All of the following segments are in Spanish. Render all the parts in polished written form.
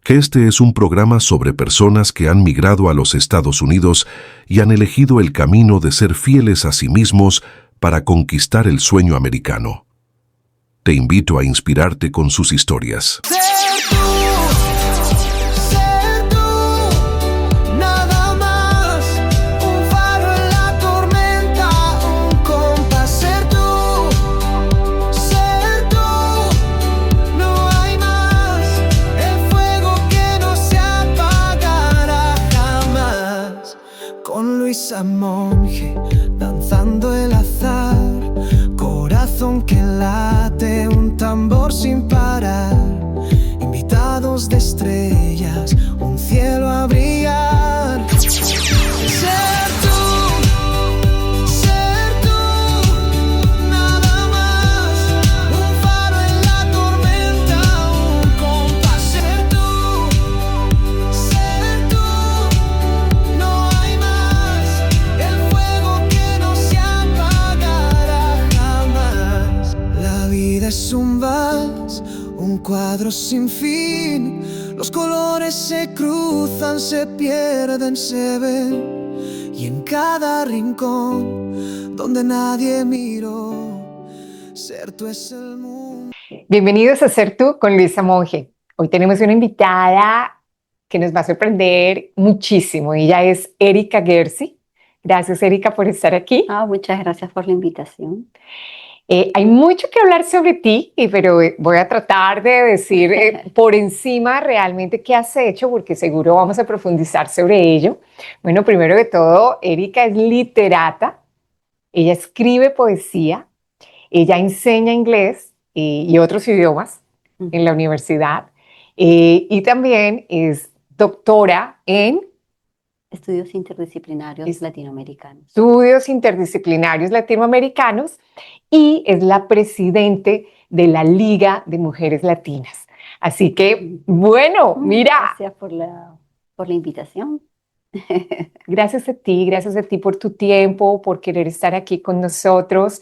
que este es un programa sobre personas que han migrado a los Estados Unidos y han elegido el camino de ser fieles a sí mismos para conquistar el sueño americano. Te invito a inspirarte con sus historias. Ser tú, nada más, un faro en la tormenta, un compás. Ser tú, no hay más, el fuego que no se apagará jamás. Con Luisa Monge, danzando el azar, corazón que late, un tambor sin parar, invitados de estrellas, un cielo a brillar. Ser tú, nada más, un faro en la tormenta, un compás. Ser tú, no hay más, el fuego que no se apagará jamás. La vida es un vals, un cuadro sin fin. Los colores se cruzan, se pierden, se ven. Y en cada rincón donde nadie miró, ser tú es el mundo. Bienvenidos a Ser Tú con Luisa Monge. Hoy tenemos una invitada que nos va a sorprender muchísimo. Ella es Erika Gersi. Gracias, Erika, por estar aquí. Muchas gracias por la invitación. Hay mucho que hablar sobre ti, pero voy a tratar de decir por encima realmente qué has hecho, porque seguro vamos a profundizar sobre ello. Bueno, primero de todo, Erika es literata. Ella escribe poesía. Ella enseña inglés y otros idiomas en la universidad. Y también es doctora en Estudios interdisciplinarios latinoamericanos. estudios interdisciplinarios latinoamericanos y es la presidente de la Liga de Mujeres Latinas. Así que, bueno, mira. Gracias por la invitación. Gracias a ti por tu tiempo, por querer estar aquí con nosotros,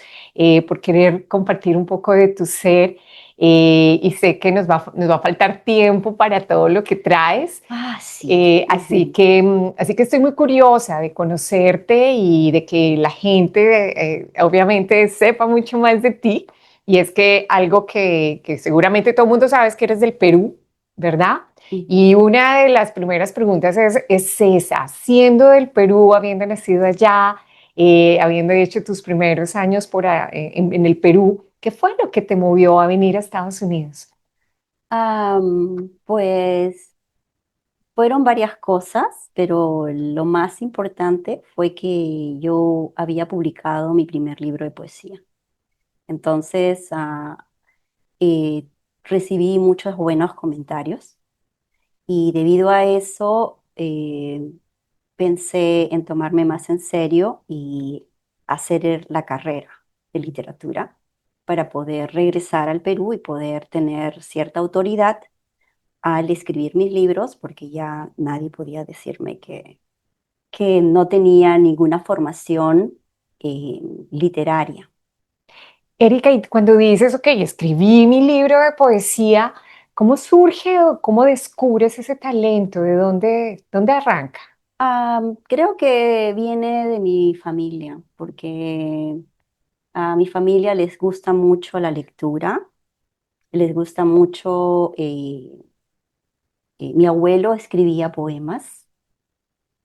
por querer compartir un poco de tu ser. Y sé que nos va a faltar tiempo para todo lo que traes. Sí. Así que estoy muy curiosa de conocerte y de que la gente obviamente sepa mucho más de ti. Y es que algo que seguramente todo el mundo sabe es que eres del Perú, ¿verdad? Y una de las primeras preguntas es esa: siendo del Perú, habiendo nacido allá, habiendo hecho tus primeros años en el Perú, ¿qué fue lo que te movió a venir a Estados Unidos? Pues fueron varias cosas, pero lo más importante fue que yo había publicado mi primer libro de poesía. Entonces, eh, recibí muchos buenos comentarios y debido a eso pensé en tomarme más en serio y hacer la carrera de literatura para poder regresar al Perú y poder tener cierta autoridad al escribir mis libros, porque ya nadie podía decirme que no tenía ninguna formación literaria. Erika, y cuando dices, ok, escribí mi libro de poesía, ¿cómo surge o cómo descubres ese talento? ¿De dónde arranca? Creo que viene de mi familia, porque a mi familia les gusta mucho la lectura, les gusta mucho, mi abuelo escribía poemas,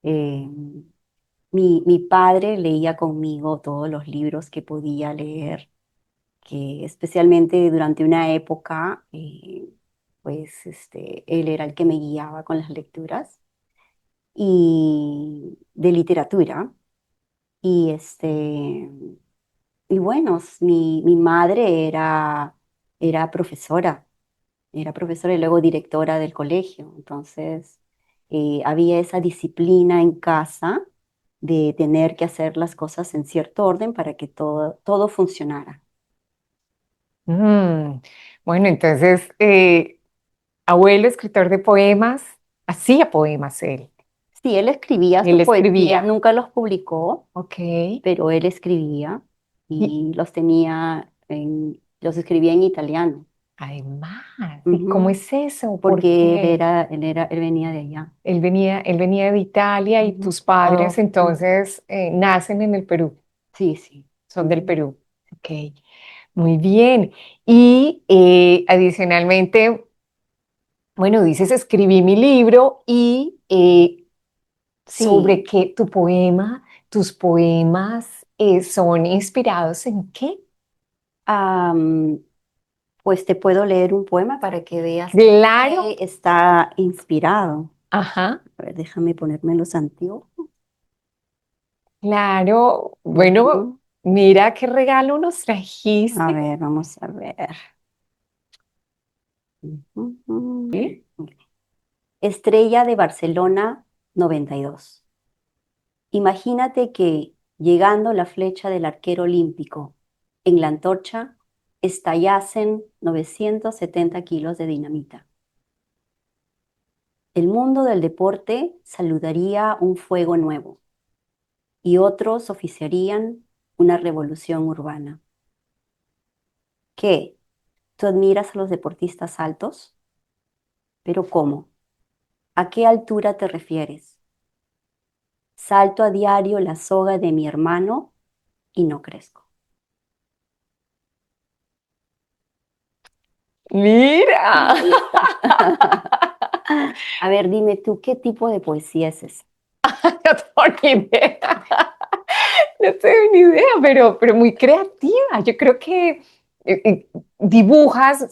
eh, mi padre leía conmigo todos los libros que podía leer, que especialmente durante una época, pues él era el que me guiaba con las lecturas y de literatura. Y y bueno, mi madre era profesora y luego directora del colegio. Entonces, había esa disciplina en casa de tener que hacer las cosas en cierto orden para que todo funcionara. Mm, Bueno, entonces, abuelo, escritor de poemas, hacía poemas él. Sí, él escribía Él sus poesías, escribía. nunca los publicó, Ok. pero él escribía Y, y los escribía en italiano. Además, ¿y cómo Ujú. es eso? ¿Por Porque qué? él venía de allá. Él venía de Italia y Ujú. tus padres Oh, entonces nacen en el Perú, sí, sí. son del Ujú. Perú. Ok, muy bien. Y adicionalmente, bueno, dices, escribí mi libro y sobre Sí. qué tus poemas son inspirados en qué. Am, pues te puedo leer un poema para que veas en Claro, qué está inspirado. ajá, A ver, déjame ponerme los antiguos. claro. Bueno, Ujú. mira qué regalo nos A trajiste. ver, vamos a ver. Ujú. ¿Sí? Estrella de Barcelona 92. Imagínate que, llegando la flecha del arquero olímpico, en la antorcha estallasen 970 kilos de dinamita. El mundo del deporte saludaría un fuego nuevo y otros oficiarían una revolución urbana. ¿Qué? ¿Tú admiras a los deportistas altos? ¿Pero cómo? ¿A qué altura te refieres? Salto a diario la soga de mi hermano y no crezco. Mira. Ahí está. A ver, dime tú, ¿qué tipo de poesía es esa? No tengo ni idea. No tengo ni idea, pero muy creativa. Yo creo que dibujas,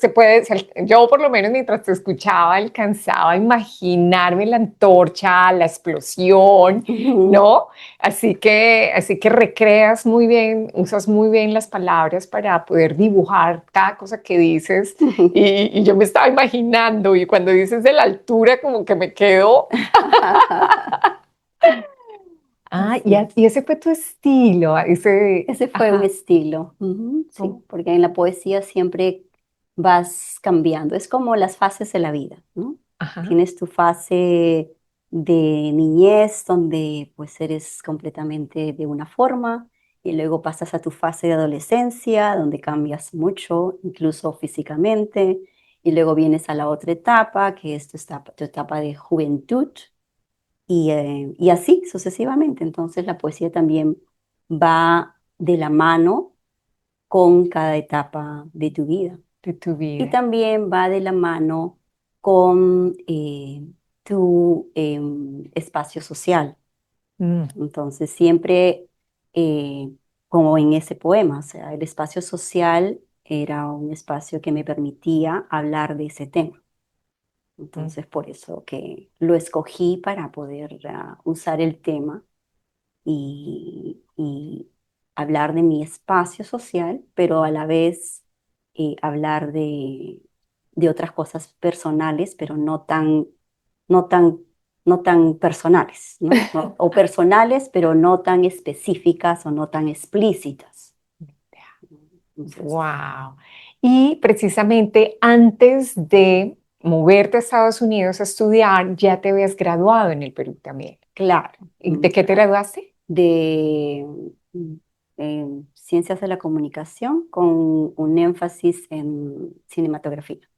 yo por lo menos mientras te escuchaba alcanzaba a imaginarme la antorcha, la explosión, ¿no? Así que recreas muy bien, usas muy bien las palabras para poder dibujar cada cosa que dices y yo me estaba imaginando y cuando dices de la altura como que me quedo. Ah, Así es. y ese fue tu estilo, Ese fue un ajá, estilo. Ujú, sí, ¿cómo? porque en la poesía siempre vas cambiando. Es como las fases de la vida, ¿no? Ajá, Tienes tu fase de niñez, donde pues eres completamente de una forma, y luego pasas a tu fase de adolescencia, donde cambias mucho, incluso físicamente, y luego vienes a la otra etapa, que es tu etapa de juventud, y así sucesivamente. Entonces la poesía también va de la mano con cada etapa de tu vida. de tu Y vida. también va de la mano con tu espacio social. Mm, Entonces siempre, eh, como en ese poema, o sea, el espacio social era un espacio que me permitía hablar de ese tema. mm. Entonces por eso que lo escogí para poder usar el tema y hablar de mi espacio social, pero a la vez hablar de otras cosas personales, pero no tan, no tan personales, ¿no? O personales, pero no tan específicas o no tan explícitas. Entonces, Wow. Y precisamente antes de moverte a Estados Unidos a estudiar, ya te habías graduado en el Perú también. claro, ¿Y de qué te claro. graduaste? De ciencias de la comunicación con un énfasis en cinematografía.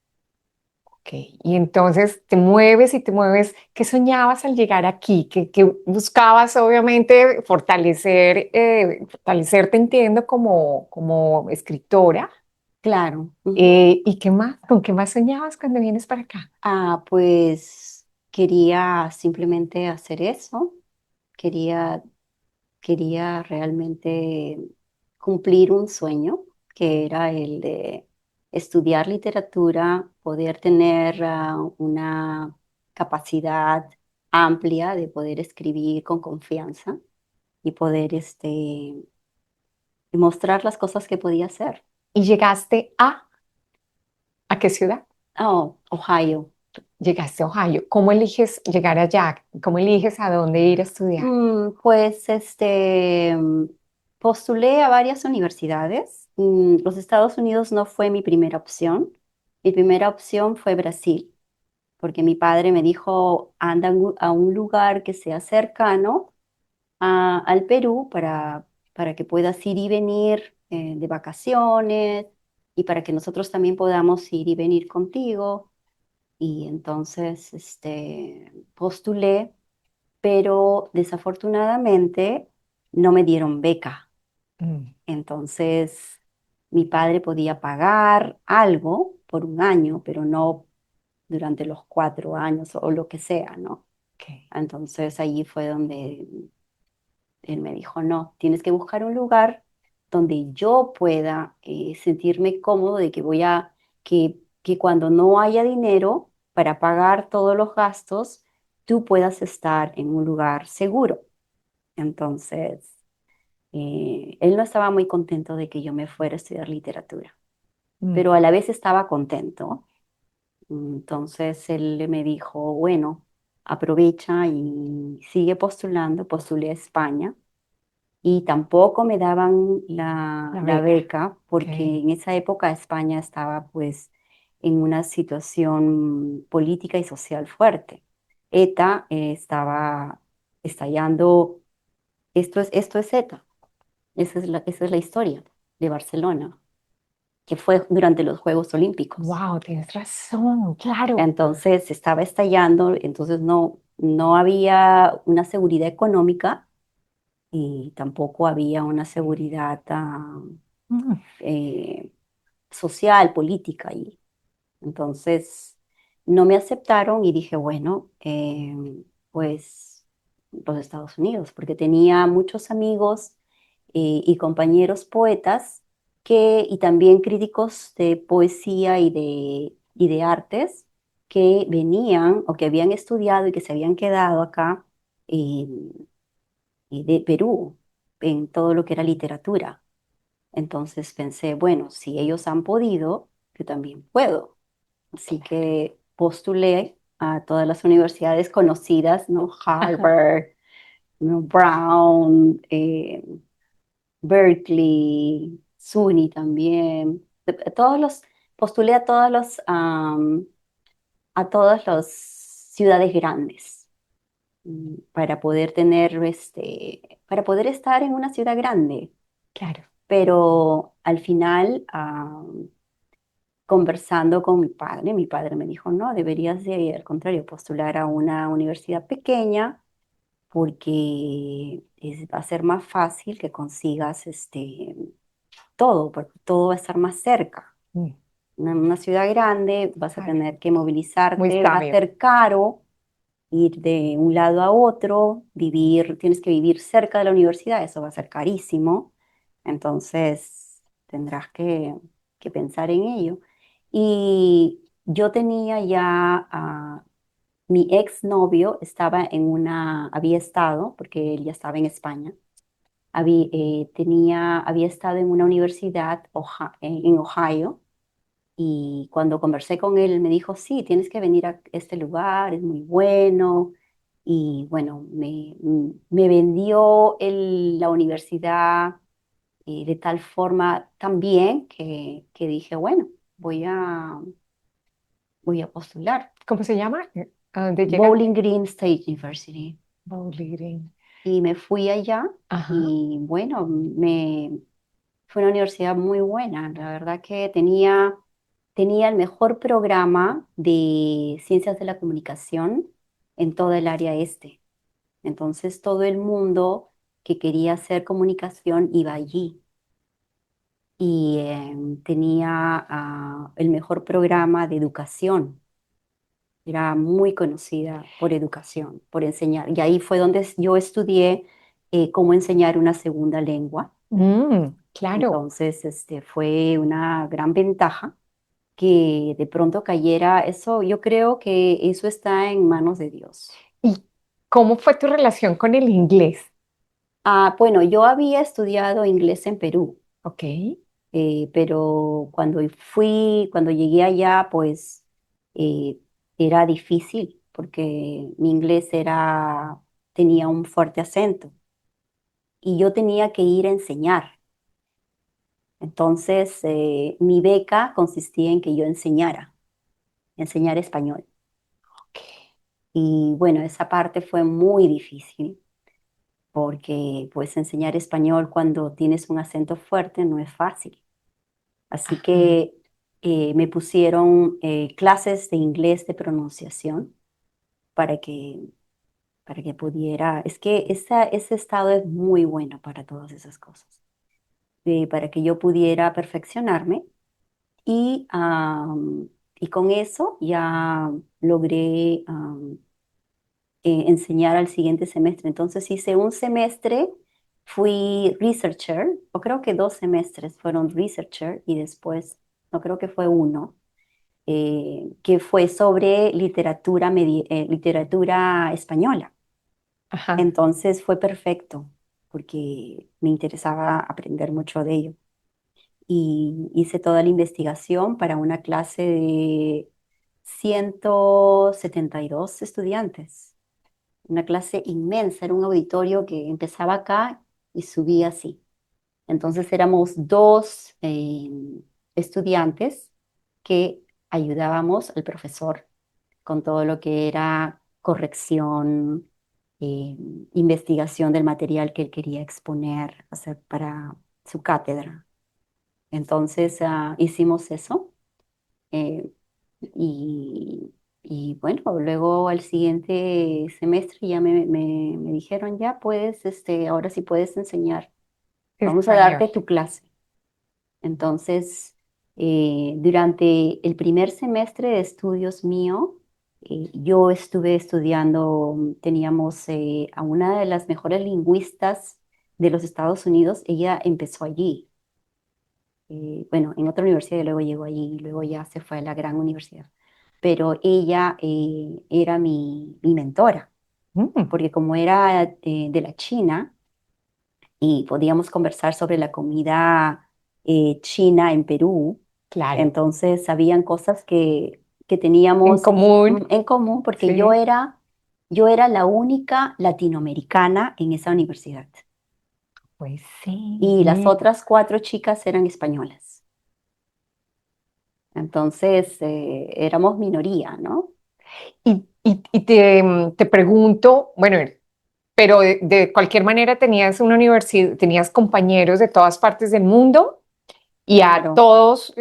Ok, y entonces te mueves y te mueves. ¿Qué soñabas al llegar aquí? ¿Qué buscabas, obviamente, fortalecerte, entiendo, como escritora? Claro. Ujú. ¿Y qué más? ¿Con qué más soñabas cuando vienes para acá? Pues quería simplemente hacer eso, quería, quería realmente cumplir un sueño, que era el de estudiar literatura, poder tener una capacidad amplia de poder escribir con confianza y poder mostrar las cosas que podía hacer. ¿Y llegaste a qué ciudad? Oh, Ohio. Llegaste a Ohio. ¿Cómo eliges llegar allá? ¿Cómo eliges a dónde ir a estudiar? Pues postulé a varias universidades. Los Estados Unidos no fue mi primera opción. Mi primera opción fue Brasil, porque mi padre me dijo, anda a un lugar que sea cercano al Perú para que puedas ir y venir de vacaciones y para que nosotros también podamos ir y venir contigo. Y entonces postulé, pero desafortunadamente no me dieron beca. Mm, Entonces mi padre podía pagar algo por un año, pero no durante los 4 años o lo que sea, ¿no? ok. Entonces allí fue donde él me dijo, no, tienes que buscar un lugar donde yo pueda sentirme cómodo de que que cuando no haya dinero para pagar todos los gastos, tú puedas estar en un lugar seguro. Entonces, él no estaba muy contento de que yo me fuera a estudiar literatura, Mm, pero a la vez estaba contento. Entonces, él me dijo, bueno, aprovecha y sigue postulando. Postulé a España y tampoco me daban la la beca. beca Ok. porque en esa época España estaba pues en una situación política y social fuerte. ETA estaba estallando, esto es ETA, esa es la historia de Barcelona, que fue durante los Juegos Olímpicos. Wow, tienes razón, claro. Entonces estaba estallando, entonces no había una seguridad económica y tampoco había una seguridad Mm, eh, social, política ahí. Entonces, no me aceptaron y dije, bueno, pues los Estados Unidos, porque tenía muchos amigos y compañeros poetas y también críticos de poesía y de artes que venían o que habían estudiado y que se habían quedado acá de Perú en todo lo que era literatura. Entonces pensé, bueno, si ellos han podido, yo también puedo. Así que postulé a todas las universidades conocidas, ¿no? ajá. Harvard, ¿no? Brown, Berkeley, SUNY también. Postulé a todas las ciudades grandes para poder para poder estar en una ciudad grande. Claro. Pero al final, conversando con mi padre me dijo, no, deberías de, al contrario, postular a una universidad pequeña porque va a ser más fácil que consigas todo, porque todo va a estar más cerca. Mm, Una ciudad grande vas a claro. tener que Muy movilizarte, va a sabio. ser caro ir de un lado a otro, tienes que vivir cerca de la universidad, eso va a ser carísimo, entonces tendrás que pensar en ello. Y yo tenía ya, mi exnovio había estado, porque él ya estaba en España, había estado en una universidad en Ohio y cuando conversé con él, él me dijo, sí, tienes que venir a este lugar, es muy bueno. Y bueno, me vendió la universidad de tal forma también que dije, bueno, voy a postular. ¿Cómo se llama? ¿A dónde Bowling llegaste? Green State University. Bowling Green. Y me fui allá Ajá. y bueno, fue una universidad muy buena. La verdad que tenía el mejor programa de ciencias de la comunicación en toda el área este. Entonces todo el mundo que quería hacer comunicación iba allí y tenía el mejor programa de educación. Era muy conocida por educación, por enseñar. Y ahí fue donde yo estudié cómo enseñar una segunda lengua. Claro. Entonces, fue una gran ventaja que de pronto cayera eso. Yo creo que eso está en manos de Dios. ¿Y cómo fue tu relación con el inglés? Bueno, yo había estudiado inglés en Perú, Ok. pero cuando llegué allá, pues eh, era difícil porque mi inglés tenía un fuerte acento y yo tenía que ir a enseñar. Entonces, mi beca consistía en que yo enseñar español. Ok. Y bueno, esa parte fue muy difícil porque pues enseñar español cuando tienes un acento fuerte no es fácil. Así Ajá. que me pusieron clases de inglés de pronunciación para para que pudiera, es que ese estado es muy bueno para todas esas cosas, para que yo pudiera perfeccionarme y, y con eso ya logré enseñar al siguiente semestre. Entonces hice un semestre, fui researcher, o creo que 2 semestres fueron researcher y después, no creo que fue uno, que fue sobre literatura española. Ajá. Entonces fue perfecto porque me interesaba aprender mucho de ello. Y hice toda la investigación para una clase de 172 estudiantes. Una clase inmensa, era un auditorio que empezaba acá y subía así. Entonces éramos dos estudiantes que ayudábamos al profesor con todo lo que era corrección, eh, investigación del material que él quería exponer, hacer para su cátedra. Entonces hicimos eso eh, y, y bueno, luego al siguiente semestre ya me dijeron, ya puedes, ahora sí puedes enseñar, vamos a Español. darte tu clase. Entonces, durante el primer semestre de estudios mío, yo estuve estudiando, teníamos a una de las mejores lingüistas de los Estados Unidos, ella empezó allí, bueno, en otra universidad y luego llegó allí y luego ya se fue a la gran universidad. Pero ella era mi mentora, Mm, porque como era de la China, y podíamos conversar sobre la comida china en Perú. claro. Entonces, habían cosas que En teníamos común. en común porque Sí. yo era la única latinoamericana en esa universidad Pues sí, y las mira. otras 4 chicas eran españolas. Entonces, éramos minoría, ¿no? Y te pregunto, bueno, pero de cualquier manera tenías una universidad, tenías compañeros de todas partes del mundo y a Claro, todos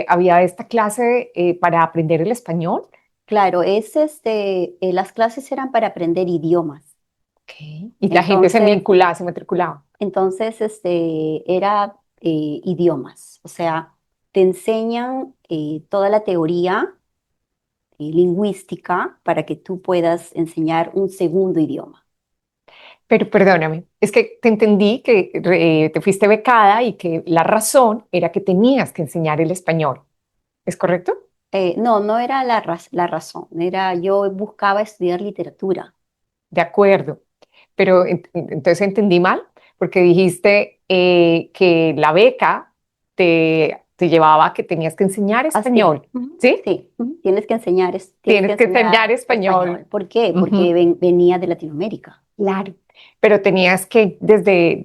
había esta clase para aprender el español. claro, las clases eran para aprender idiomas. Ok. Y la gente se Entonces, vinculaba, se matriculaba. Entonces, era idiomas, o sea, te enseñan toda la teoría lingüística para que tú puedas enseñar un segundo idioma. Pero perdóname, es que te entendí que te fuiste becada y que la razón era que tenías que enseñar el español. ¿Es correcto? No, no era la razón, era yo buscaba estudiar literatura. De acuerdo. Pero entonces entendí mal, porque dijiste que la beca te llevaba a que tenías que enseñar Así, español, ujú, ¿sí? sí, ujú, tienes que Tienes que enseñar enseñar español. español. ¿Por qué? Porque Ujú, venía de Latinoamérica. claro. Pero tenías que, desde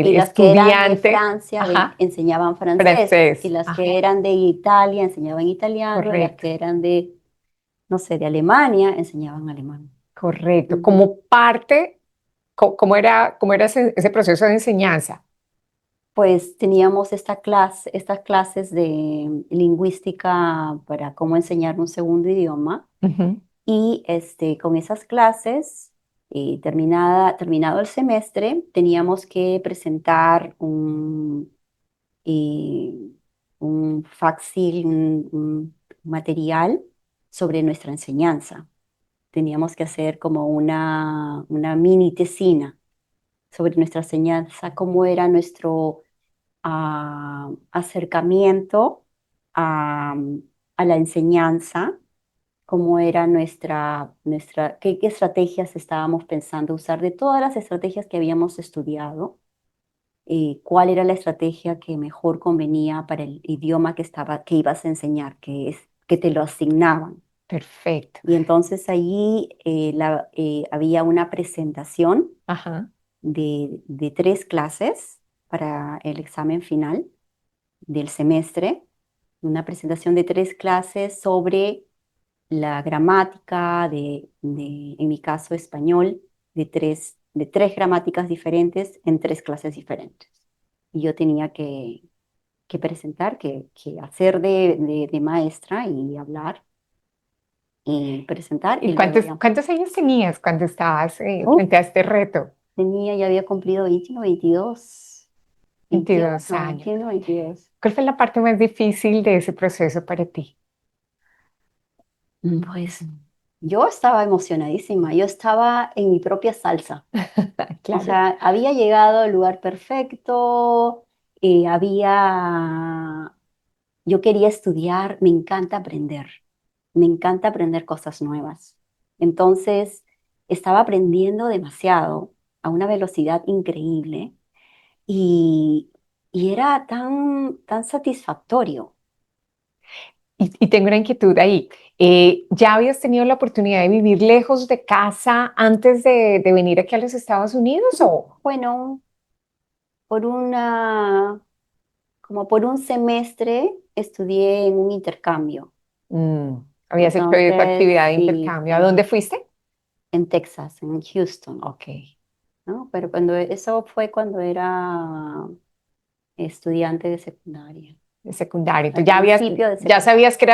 el Y las que eran de estudiante, Francia ajá, enseñaban francés, y francés, las que ajá, eran de Italia enseñaban italiano, y las correcto, que eran de, no sé, de Alemania enseñaban alemán. correcto. Ujú. Como parte, cómo era ese proceso de enseñanza? Pues teníamos estas clases de lingüística para cómo enseñar un segundo idioma, Ujú. y con esas clases, terminado el semestre, teníamos que presentar eh, un facsímil, un material sobre nuestra enseñanza. Teníamos que hacer como una mini tesina sobre nuestra enseñanza, cómo era nuestro acercamiento a, a la enseñanza, cómo era qué estrategias estábamos pensando usar de todas las estrategias que habíamos estudiado, cuál era la estrategia que mejor convenía para el idioma que ibas a enseñar, que te lo asignaban. Perfecto. Y entonces allí había una presentación Ajá. de 3 clases para el examen final del semestre, una presentación de 3 clases sobre la gramática en mi caso, español, de tres gramáticas diferentes en 3 clases diferentes. Y yo tenía que presentar, que hacer de maestra y hablar y presentar. ¿Y Y luego cuántos, ya, cuántos años tenías cuando estabas uf, frente a este reto? ya había cumplido 21, 22, 21, 22 años. 21, 22. ¿Cuál fue la parte más difícil de ese proceso para ti? Pues yo estaba emocionadísima, yo estaba en mi propia salsa. O Claro. sea, había llegado al lugar perfecto, yo quería estudiar, me encanta aprender cosas nuevas. Entonces, estaba aprendiendo demasiado, a una velocidad increíble, y, y era tan satisfactorio. Y tengo una inquietud ahí. ¿Ya habías tenido la oportunidad de vivir lejos de casa antes de venir aquí a los Estados Unidos o Bueno, por una, como por un semestre estudié en un intercambio. mm, habías hecho esa Entonces, actividad de sí, intercambio? ¿A dónde fuiste? en Texas, en Houston, Ok, ¿no? Pero eso fue cuando era estudiante de secundaria, de secundaria. al Entonces principio de ya secundaria. sabías que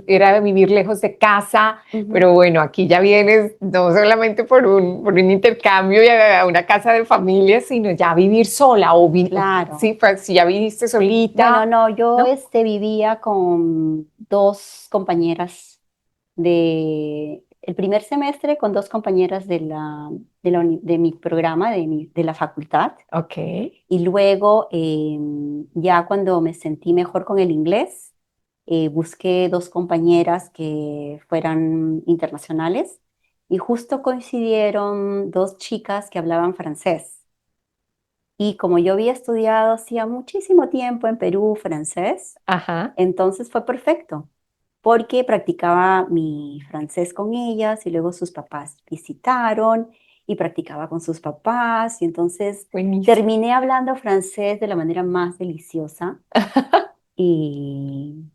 era vivir lejos de casa, Ujú. pero bueno, aquí ya vienes no solamente por un intercambio y a una casa de familia, sino ya vivir sola Claro. sí, pues, si ya viviste Bueno, solita, no, yo ¿no? vivía con dos compañeras el primer semestre con dos compañeras de mi programa, de la facultad. Ok. Y luego, ya cuando me sentí mejor con el inglés, busqué dos compañeras que fueran internacionales y justo coincidieron dos chicas que hablaban francés. Y como yo había estudiado hacía muchísimo tiempo en Perú francés, Ajá. entonces fue perfecto, porque practicaba mi francés con ellas y luego sus papás visitaron y practicaba con sus papás y entonces Buenísimo. terminé hablando francés de la manera más deliciosa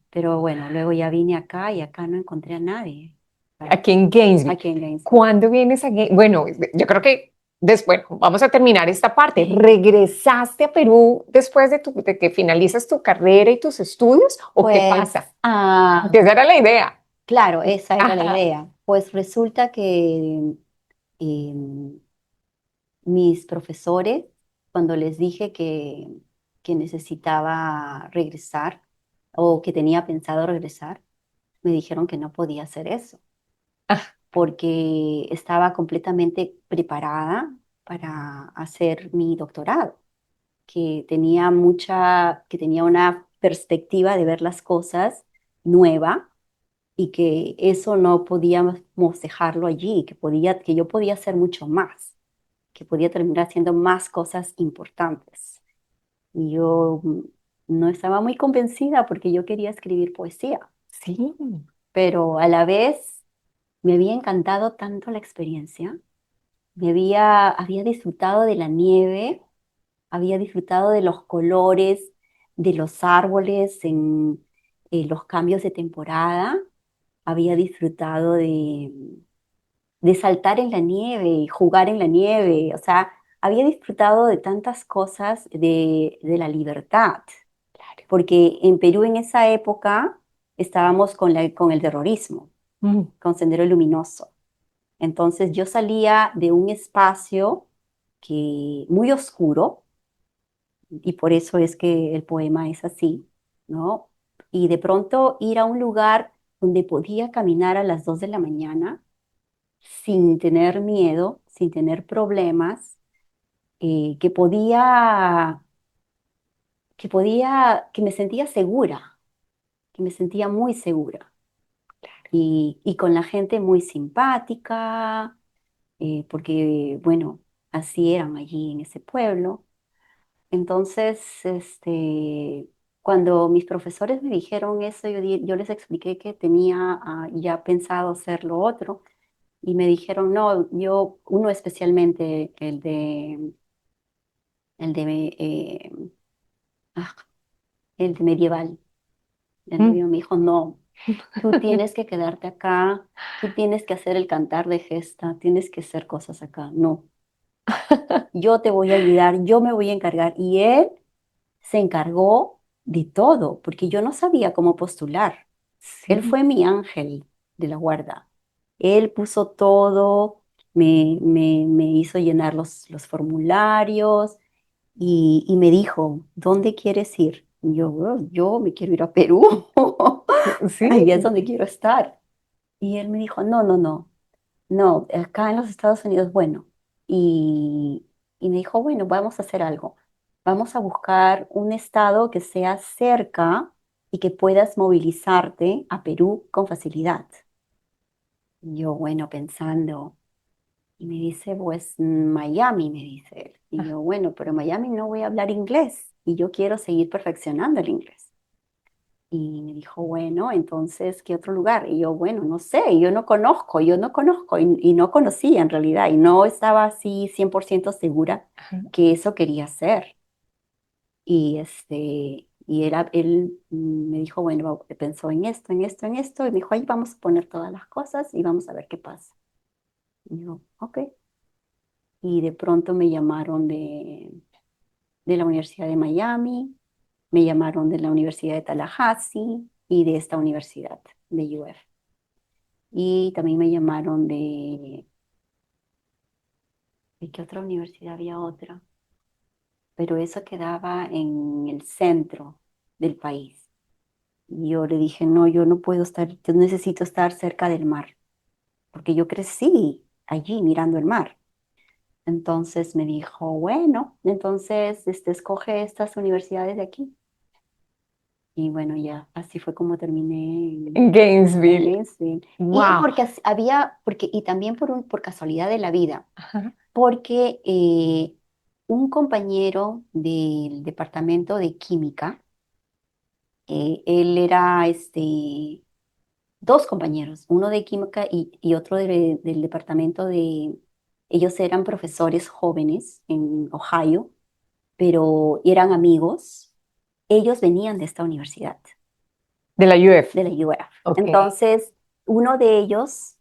pero bueno, luego ya vine acá y acá no encontré a nadie Aquí en Gainesville. aquí en Gainesville. ¿Cuándo vienes a Gainesville? Bueno, yo creo que después, vamos a terminar esta parte. ¿Regresaste a Perú después de que finalizas tu carrera y tus estudios o qué Pues, pasa? Porque esa era la idea. claro, esa era la Ajá. idea. Pues resulta que em, mis profesores, cuando les dije que necesitaba regresar o que tenía pensado regresar, me dijeron que no podía hacer eso, Ah, porque estaba completamente preparada para hacer mi doctorado, que tenía una perspectiva de ver las cosas nueva y que eso no podíamos dejarlo allí, que yo podía hacer mucho más, que podía terminar haciendo más cosas importantes. Y yo no estaba muy convencida porque yo quería escribir poesía, sí. pero a la vez me había encantado tanto la experiencia, había disfrutado de la nieve, había disfrutado de los colores, de los árboles en los cambios de temporada, había disfrutado de saltar en la nieve y jugar en la nieve, o sea, había disfrutado de tantas cosas de la libertad, porque en Perú en esa época estábamos con el terrorismo, Mm. con Sendero Luminoso. Entonces yo salía de un espacio muy oscuro, y por eso es que el poema es así, ¿no? Y de pronto ir a un lugar donde podía caminar a las 2 de la mañana sin tener miedo, sin tener problemas, que me sentía segura, que me sentía muy segura y con la gente muy simpática, porque, bueno, así eran allí en ese pueblo. Entonces, cuando mis profesores me dijeron eso, yo les expliqué que tenía ya pensado hacer lo otro y me dijeron, no, uno especialmente, el de, ah, el de medieval. El Mm. medieval me dijo, no, tú tienes que quedarte acá, tú tienes que hacer el cantar de gesta, tienes que hacer cosas acá. No, yo te voy a ayudar, yo me voy a encargar. Y él se encargó de todo, porque yo no sabía cómo postular. Él Sí. fue mi ángel de la guarda. Él puso todo, me hizo llenar los formularios y me dijo, ¿dónde quieres ir? Y yo, "Oh, yo me quiero ir a Perú, Sí. ahí es donde quiero estar". Y él me dijo, no, no, no, no, acá en los Estados Unidos, bueno. Y, y me dijo, bueno, vamos a hacer algo. Vamos a buscar un estado que sea cerca y que puedas movilizarte a Perú con facilidad. Y yo, bueno, pensando, y me dice, pues Miami, me dice él. Y yo, bueno, pero en Miami no voy a hablar inglés y yo quiero seguir perfeccionando el inglés. Y me dijo, bueno, entonces, ¿qué otro lugar? Y yo, bueno, no sé, yo no conozco y no conocía en realidad y no estaba así 100% segura Ajá. que eso quería hacer. Y él me dijo, bueno, pensó en esto, en esto, en esto, y me dijo, ahí vamos a poner todas las cosas y vamos a ver qué pasa. Y yo, ok. Y de pronto me llamaron de la Universidad de Miami, me llamaron de la Universidad de Tallahassee y de esta universidad, de UF. Y también me llamaron ¿de qué otra universidad había otra? Pero eso quedaba en el centro del país. Y yo le dije, no, yo no puedo estar, yo necesito estar cerca del mar, porque yo crecí allí mirando el mar. Entonces me dijo, bueno, entonces escoge estas universidades de aquí. Y bueno, ya, así fue como terminé En en Gainesville. Gainesville. Y Wow. porque y también por casualidad de la vida, Ajá. porque un compañero del departamento de química, él era, dos compañeros, uno de química y otro del departamento ellos eran profesores jóvenes en Ohio, pero eran amigos. Ellos venían de esta universidad, De la UF. de la UF. Ok. Entonces, uno de ellos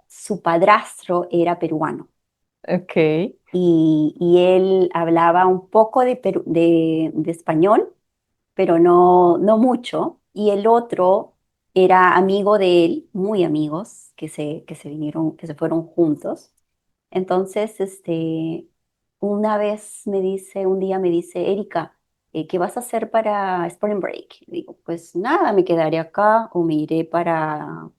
su padrastro era peruano. Ok. Y él hablaba un poco de español, pero no mucho. Y el otro era amigo de él, muy amigos, que se fueron juntos. Entonces, un día me dice, Erika, ¿qué vas a hacer para Spring Break? Y digo, pues nada, me quedaré acá o me iré para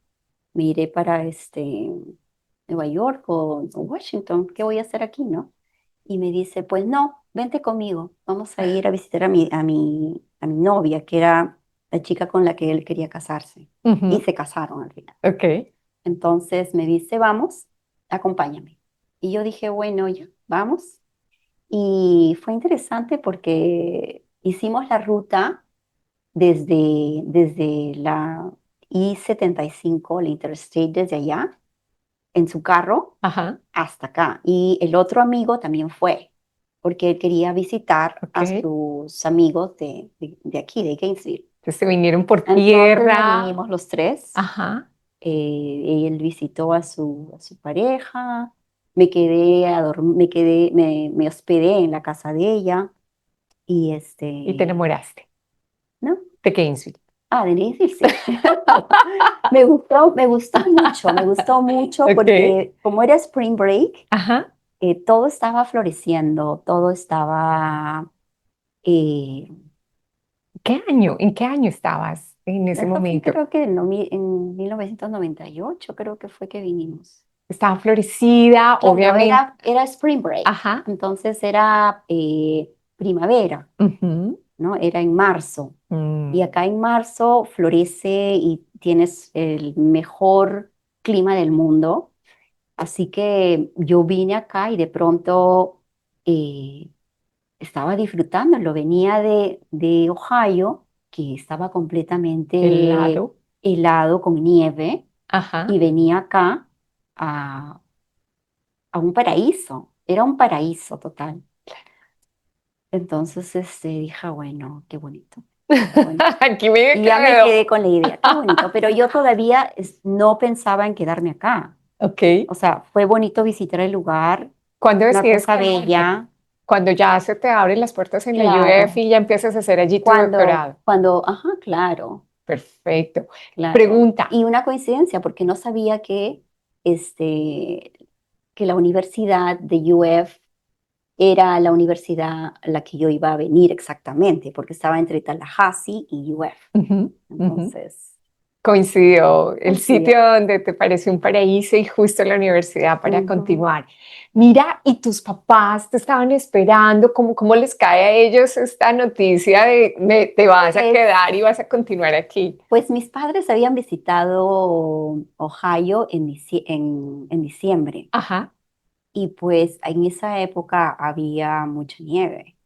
Nueva York o Washington. ¿Qué voy a hacer aquí, no? Y me dice, pues no, vente conmigo, vamos a ir a visitar a mi novia, que era la chica con la que él quería casarse. Y Ujú. se casaron al final. Ok. Entonces me dice, vamos, acompáñame. Y yo dije, bueno, ya, vamos. Y fue interesante porque hicimos la ruta desde la I-75, la Interstate, desde allá, en su carro Ajá. hasta acá. Y el otro amigo también fue, porque él quería visitar Ok. a sus amigos de aquí, de Gainesville. Entonces se vinieron por Entonces nos tierra. vinimos los tres. Ajá. Él visitó a su pareja. Me quedé a dormir, me hospedé en la casa de ella. Y Y te enamoraste ¿no? de Gainesville. De Gainesville, sí. Me gustó mucho Ok. porque como era Spring Break, Ajá. todo estaba floreciendo, todo estaba... eh, ¿Qué año? ¿En qué año estabas en ese esto fue momento? creo que en 1998 creo que fue que vinimos. Estaba florecida, Claro, obviamente. era Spring Break, Ajá. entonces era primavera, Ujú. ¿no? Era en marzo. Y Mm. acá en marzo florece y tienes el mejor clima del mundo. Así que yo vine acá y de pronto eh, estaba disfrutándolo. Venía de Ohio, que estaba completamente Helado. helado con nieve, Ajá. y venía acá a, a un paraíso. Era un paraíso total. Entonces dije, bueno, qué bonito, qué bonito. Aquí me Y ya me quedo. quedé con la idea, qué bonito. Pero yo todavía no pensaba en quedarme acá. Ok. O sea, fue bonito visitar el lugar, ¿Cuándo una decides cosa quedarte? bella. Cuando ya se te abren las puertas en la UF Claro, y ya empiezas a hacer allí tu doctorado. ajá, claro, Perfecto. claro. Pregunta. Y una coincidencia, porque no sabía este, que la universidad de UF era la universidad a la que yo iba a venir exactamente, porque estaba entre Tallahassee y UF. Ujú, ujú. Entonces, Coincidió el coincidió. sitio donde te pareció un paraíso y justo la universidad para Ujú. continuar. Mira, ¿y tus papás te estaban esperando? ¿Cómo les cae a ellos esta noticia de te vas a Pues, quedar y vas a continuar aquí? pues mis padres habían visitado Ohio en diciembre Ajá. y pues en esa época había mucha nieve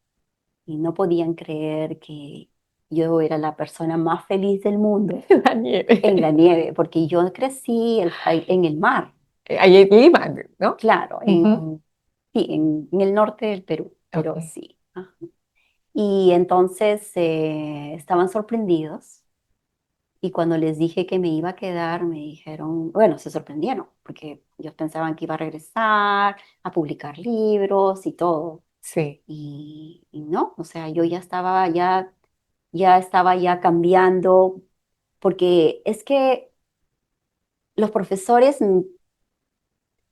y no podían creer que yo era la persona más feliz del mundo La en nieve. la nieve, porque yo crecí en el mar, Ahí en Lima, ¿no? claro, Ujú. sí, en el norte del Perú, Ok. pero sí. Ajá. Y entonces estaban sorprendidos y cuando les dije que me iba a quedar, me dijeron, bueno, se sorprendieron, porque ellos pensaban que iba a regresar a publicar libros y todo. Sí. Y no, o sea, yo ya estaba ya cambiando, porque es que los profesores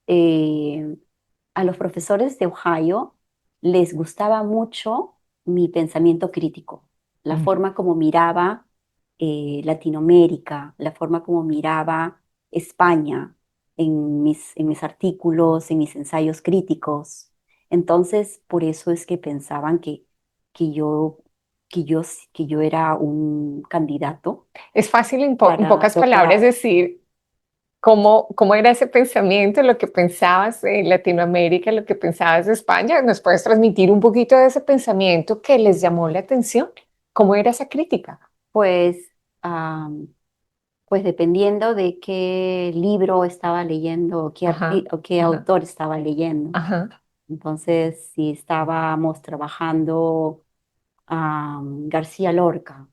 eh, a los profesores de Ohio les gustaba mucho mi pensamiento crítico, la Mm. forma como miraba Latinoamérica, la forma como miraba España en mis artículos, en mis ensayos críticos. Entonces, por eso es que pensaban que yo, que yo era un candidato Es fácil en para pocas palabras doctorado. decir cómo era ese pensamiento, lo que pensabas de Latinoamérica, lo que pensabas de España. ¿Nos puedes transmitir un poquito de ese pensamiento que les llamó la atención? ¿Cómo era esa crítica? Pues, pues dependiendo de qué libro estaba leyendo o Ajá, o qué ajá, autor estaba leyendo. ajá, Entonces, si estábamos trabajando García Lorca,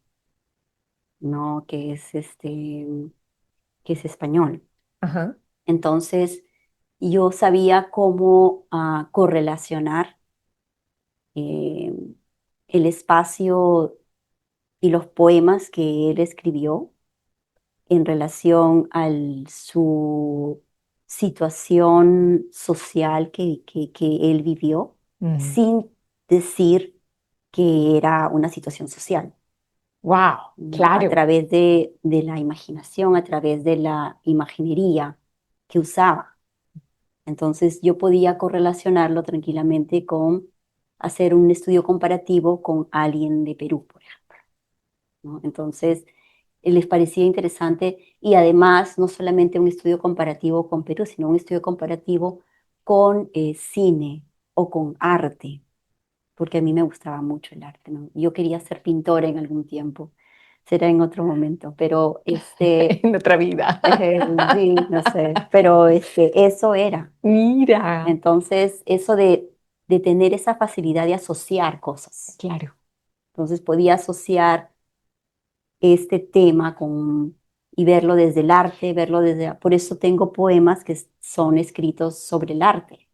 ¿no? Que es español. ajá. Entonces, yo sabía cómo correlacionar eh, el espacio y los poemas que él escribió en relación a su situación social que él vivió, sin decir que era una situación social, Wow, ¿no? A claro. través de la imaginación, a través de la imaginería que usaba. Entonces yo podía correlacionarlo tranquilamente con hacer un estudio comparativo con alguien de Perú, por ejemplo, ¿no? Entonces, les parecía interesante y además no solamente un estudio comparativo con Perú, sino un estudio comparativo con cine o con arte, porque a mí me gustaba mucho el arte, ¿no? Yo quería ser pintora en algún tiempo, será en otro momento, pero En otra vida. sí, no sé, pero eso era. Mira, Entonces, de tener esa facilidad de asociar cosas. claro. Entonces podía asociar este tema y verlo desde el arte, por eso tengo poemas que son escritos sobre el arte,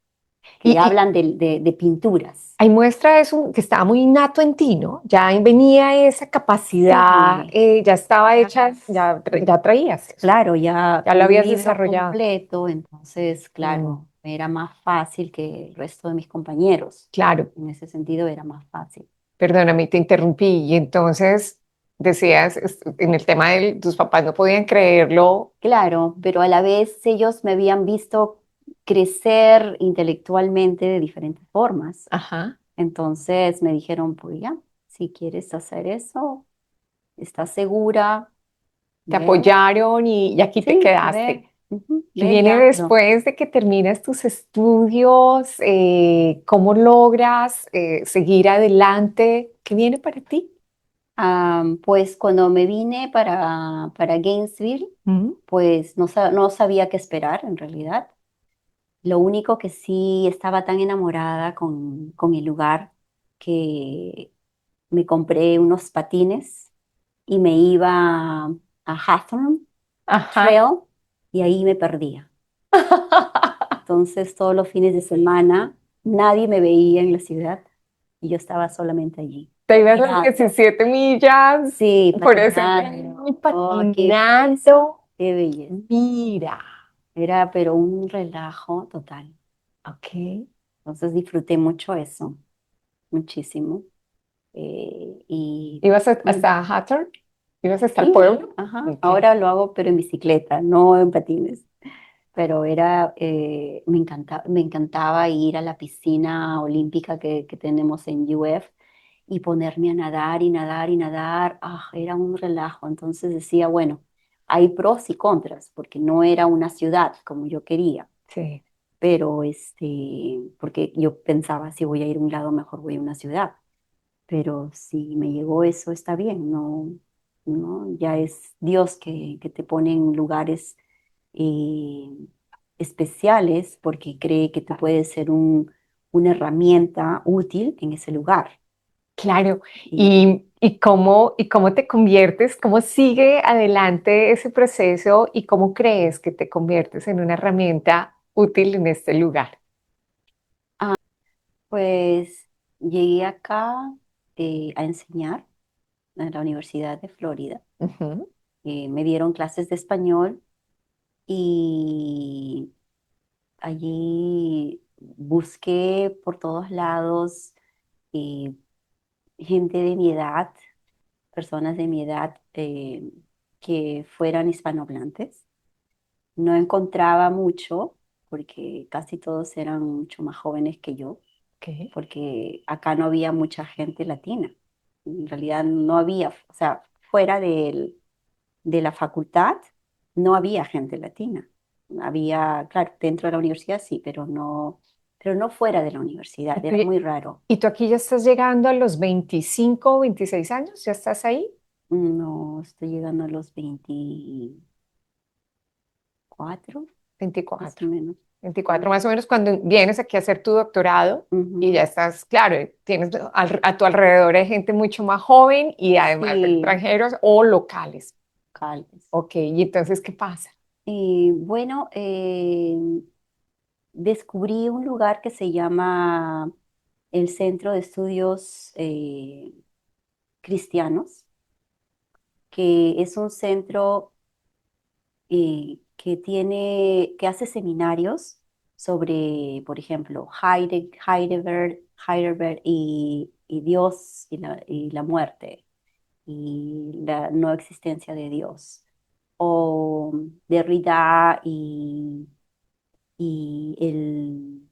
que Y hablan de pinturas. hay muestra de eso que estaba muy innato en ti, ¿no? Ya venía esa capacidad, Sí, ya estaba hecha, ya traías eso, claro, ya ya lo un habías libro desarrollado. completo, entonces, Mm, claro, era más fácil que el resto de mis compañeros. claro, En ese sentido era más fácil. perdóname, te interrumpí. Y entonces decías, en el tema de tus papás no podían creerlo. Claro, pero a la vez ellos me habían visto crecer intelectualmente de diferentes formas. Ajá. Entonces me dijeron, pues ya, si quieres hacer eso, estás segura, Te ve, apoyaron y aquí te sí, ve, quedaste. ujú, ¿Qué ve y viene hazlo. después de que terminas tus estudios? ¿Cómo logras seguir adelante? ¿Qué viene para ti? Pues cuando me vine para Gainesville, Mm. pues no sabía qué esperar en realidad. Lo único que sí estaba tan enamorada con el lugar que me compré unos patines y me iba a Hawthorne Ajá. Trail y ahí me perdía. Entonces todos los fines de semana nadie me veía en la ciudad y yo estaba solamente allí, Te ibas a patinando. 17 millas Sí, por ese patinando. y Oh, qué belleza, patinando. qué belleza. Mira. Era pero un relajo total. Ok. Entonces disfruté mucho eso, muchísimo. Y ¿Ibas bueno, hasta Hatter? ¿Ibas hasta el sí, pueblo? ajá. Ok. Ahora lo hago pero en bicicleta, no en patines. Pero me encantaba ir a la piscina olímpica que tenemos en UF y ponerme a nadar y nadar y nadar. Ah, era un relajo. Entonces decía, bueno, hay pros y contras, porque no era una ciudad como yo quería, Sí. pero porque yo pensaba, si voy a ir a un lado, mejor voy a una ciudad. Pero si me llegó eso, está bien, no, no, ya es Dios que te pone en lugares eh, especiales porque cree que tú puedes ser una herramienta útil en ese lugar. Claro. Y Y cómo te conviertes? ¿Cómo sigue adelante ese proceso? ¿Y cómo crees que te conviertes en una herramienta útil en este lugar? pues llegué acá a enseñar en la Universidad de Florida. Ujú. Me dieron clases de español y allí busqué por todos lados eh, gente de mi edad, personas de mi edad que fueran hispanohablantes. No encontraba mucho porque casi todos eran mucho más jóvenes que yo, Ok. porque acá no había mucha gente latina. En realidad no había, o sea, fuera de la facultad no había gente latina. Había, claro, dentro de la universidad sí, pero no fuera de la universidad, era Oye, muy raro. ¿y tú aquí ya estás llegando a los 25 o 26 años? ¿Ya estás ahí? No, estoy llegando a los 24 más o 24. menos. 24 más o menos cuando vienes aquí a hacer tu doctorado y ya Ujú. estás, claro, tienes a tu alrededor hay gente mucho más joven y además Sí, extranjeros o locales. Calves. Ok, ¿y entonces qué pasa? Y bueno, descubrí un lugar que se llama el Centro de Estudios Cristianos, que es un centro que hace seminarios sobre, por ejemplo, Heidelberg y Dios y la muerte y la no existencia de Dios, o Derrida y, el,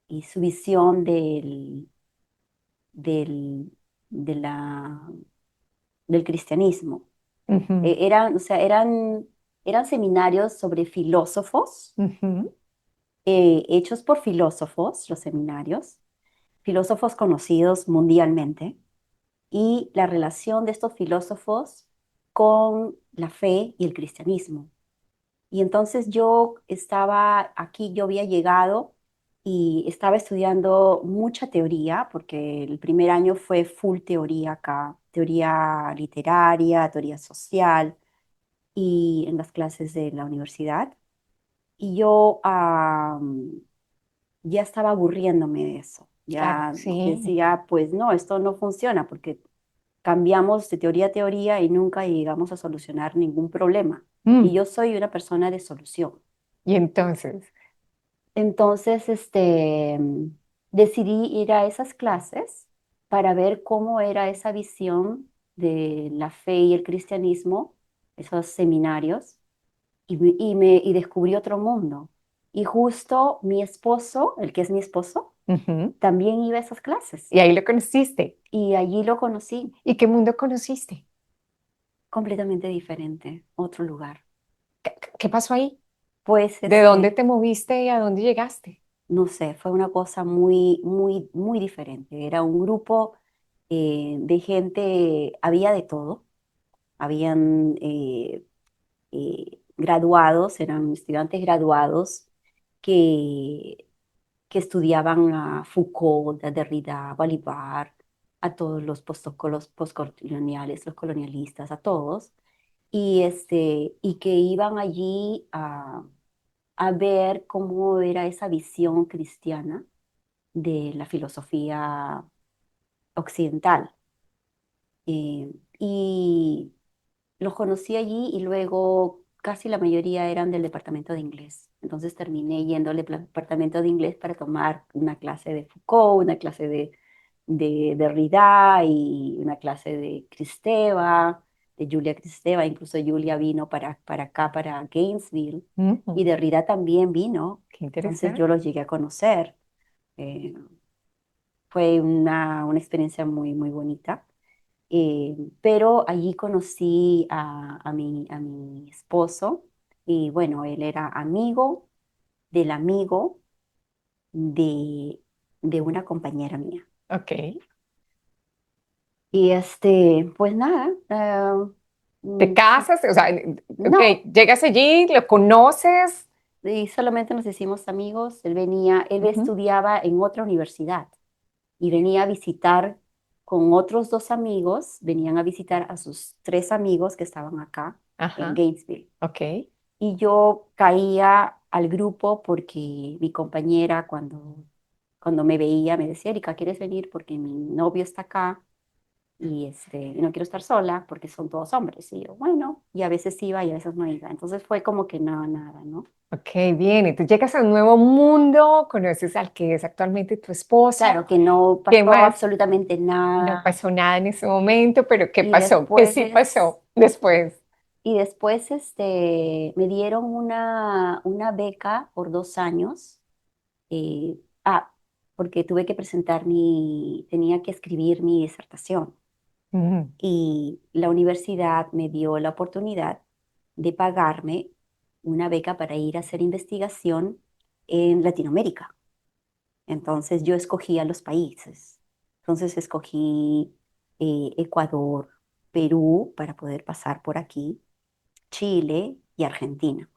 y su visión del, de la, del cristianismo. Ujú, O sea, eran seminarios sobre filósofos, ujú, hechos por filósofos, los seminarios, filósofos conocidos mundialmente, y la relación de estos filósofos con la fe y el cristianismo. Y entonces yo estaba aquí, yo había llegado y estaba estudiando mucha teoría, porque el primer año fue full teoría acá, teoría literaria, teoría social, y en las clases de la universidad. Y yo ya estaba aburriéndome de eso. claro, Ya sí. decía, pues no, esto no funciona porque cambiamos de teoría a teoría y nunca llegamos a solucionar ningún problema. Y Mm, yo soy una persona de solución. y entonces, Entonces, decidí ir a esas clases para ver cómo era esa visión de la fe y el cristianismo, esos seminarios, y descubrí otro mundo. Y justo mi esposo, el que es mi esposo, ujú, también iba a esas clases y ahí lo conociste. y allí lo conocí, ¿Y qué mundo conociste? completamente diferente, otro lugar. ¿Qué pasó ahí? Pues, ¿De dónde te moviste y a dónde llegaste? no sé, fue una cosa muy, muy, muy diferente. Era un grupo de gente, había de todo, habían graduados, eran estudiantes graduados que, que estudiaban a Foucault, a Derrida, a Balibar, a todos los postcoloniales, los colonialistas, a todos, y que iban allí a ver cómo era esa visión cristiana de la filosofía occidental. Y los conocí allí y luego casi la mayoría eran del departamento de inglés. Entonces terminé yendo al departamento de inglés para tomar una clase de Foucault, una clase de Derrida y una clase de Kristeva, de Julia Kristeva. Incluso Julia vino para acá, para Gainesville, y Ujú. Derrida también vino. Qué Entonces yo interesante. los llegué a conocer. Eh, Fue una experiencia muy, muy bonita. Pero allí conocí a mi esposo y bueno, él era amigo del amigo de, de una compañera mía. Ok. Y pues nada, ¿Te sí, casas? O sea, ok, no, llegas allí, lo conoces. y solamente nos hicimos amigos. Él Ujú. estudiaba en otra universidad y venía a visitar con otros dos amigos, venían a visitar a sus tres amigos que estaban acá en Ajá, Gainesville. ok. Y yo caía al grupo porque mi compañera cuando me veía me decía, Erika, ¿quieres venir? Porque mi novio está acá y no quiero estar sola porque son todos hombres. Y yo, bueno, y a veces iba y a veces no iba. Entonces fue como que no, nada, ¿no? Ok, bien. Y tú llegas a un nuevo mundo, conoces al que es actualmente tu esposo. Claro que no ¿Qué pasó más? absolutamente No nada. pasó nada en ese momento, pero ¿qué Y pasó? ¿Qué sí después, pasó después? y después me dieron una beca por 2 años. eh, ah, Porque tuve que tenía que escribir mi disertación Ujú. y la universidad me dio la oportunidad de pagarme una beca para ir a hacer investigación en Latinoamérica. Entonces yo escogía los países. Entonces escogí Ecuador, Perú para poder pasar por aquí, Chile y Argentina.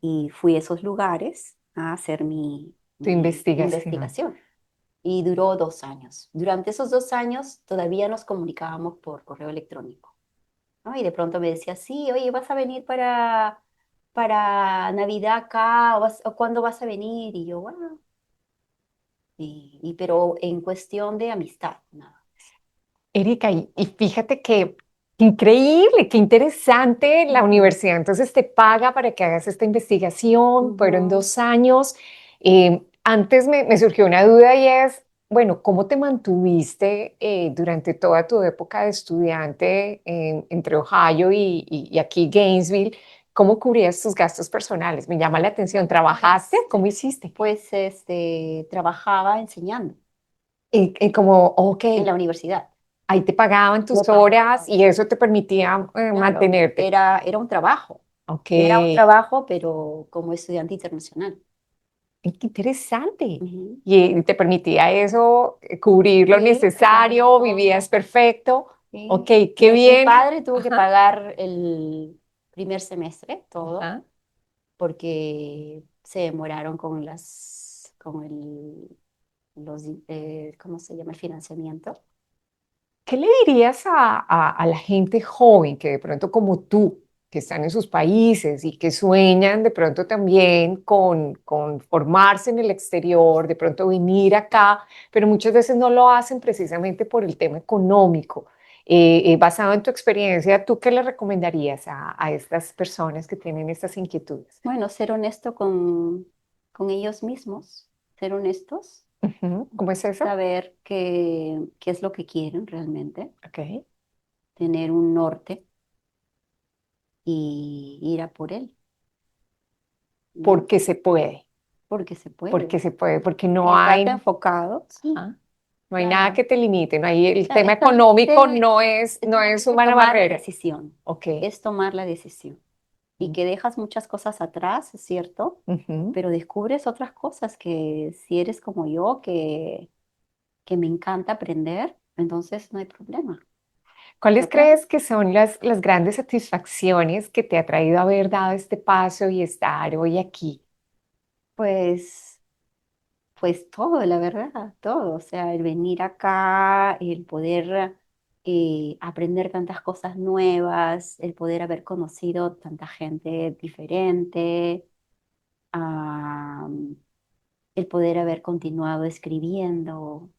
Y fui a esos lugares a hacer Tu mi investigación. investigación. Y duró 2 años. Durante esos 2 años todavía nos comunicábamos por correo electrónico, ¿no? Y de pronto me decía, sí, oye, ¿vas a venir para Navidad acá? ¿O cuándo vas a venir? Y yo, bueno, pero en cuestión de amistad, nada. Erika, y fíjate que increíble, qué interesante la Ujú, universidad. Entonces te paga para que hagas esta investigación, fueron ujú. 2 años. Antes me surgió una duda y es, bueno, ¿cómo te mantuviste durante toda tu época de estudiante entre Ohio y aquí Gainesville? ¿Cómo cubrías tus gastos personales? Me llama la atención. ¿Trabajaste? Pues, ¿Cómo hiciste? pues trabajaba enseñando Y como, ok, en la universidad. ahí te pagaban Me tus horas pagaban. y eso te permitía Claro, mantenerte. era un trabajo. Ok, Era un trabajo, pero como estudiante internacional. qué interesante. Ujú. Y te permitía eso, cubrir lo Sí, claro, necesario, vivías todo. perfecto. Ok, Sí. qué Mi bien. padre tuvo que Ajá, pagar el primer semestre, todo, ajá. porque se demoraron ¿cómo se llama? El financiamiento. ¿Qué le dirías a la gente joven que de pronto como tú, que están en sus países y que sueñan de pronto también con formarse en el exterior, de pronto venir acá, pero muchas veces no lo hacen precisamente por el tema económico? Basado en tu experiencia, ¿tú qué le recomendarías a estas personas que tienen estas inquietudes? Bueno, ser honesto con ellos mismos, ser honestos, Ujú, ¿cómo es eso? saber qué es lo que quieren realmente, Ok. tener un norte y ir a por él, ¿no? Porque se puede, Porque se puede. porque se puede, porque no Estarte hay. enfocado, sí, Ajá. No hay nada claro. que te limite, no hay, el Claro, tema es económico solamente, no es es solamente una tomar la barrera. decisión, Ok. es tomar la decisión. Y que dejas muchas cosas atrás, es cierto, Ujú. pero descubres otras cosas que si eres como yo, que me encanta aprender, entonces no hay problema, ¿Cuáles ¿verdad? crees que son las grandes satisfacciones que te ha traído haber dado este paso y estar hoy aquí? Pues, pues todo, la verdad, todo. O sea, el venir acá, el poder aprender tantas cosas nuevas, el poder haber conocido tanta gente diferente, ah, el poder haber continuado escribiendo.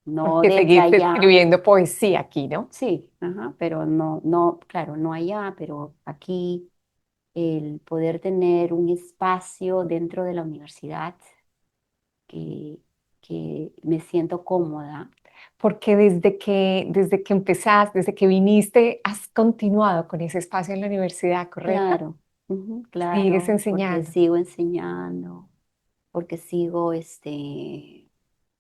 no Porque desde seguiste allá. escribiendo poesía aquí, ¿no? Sí, ajá, pero no, claro, no allá, pero aquí el poder tener un espacio dentro de la universidad que, que me siento cómoda. Porque desde que empezaste, desde que viniste, has continuado con ese espacio en la universidad, ¿correcto? Claro, ujú, Sigues claro, porque enseñando. sigo enseñando, porque sigo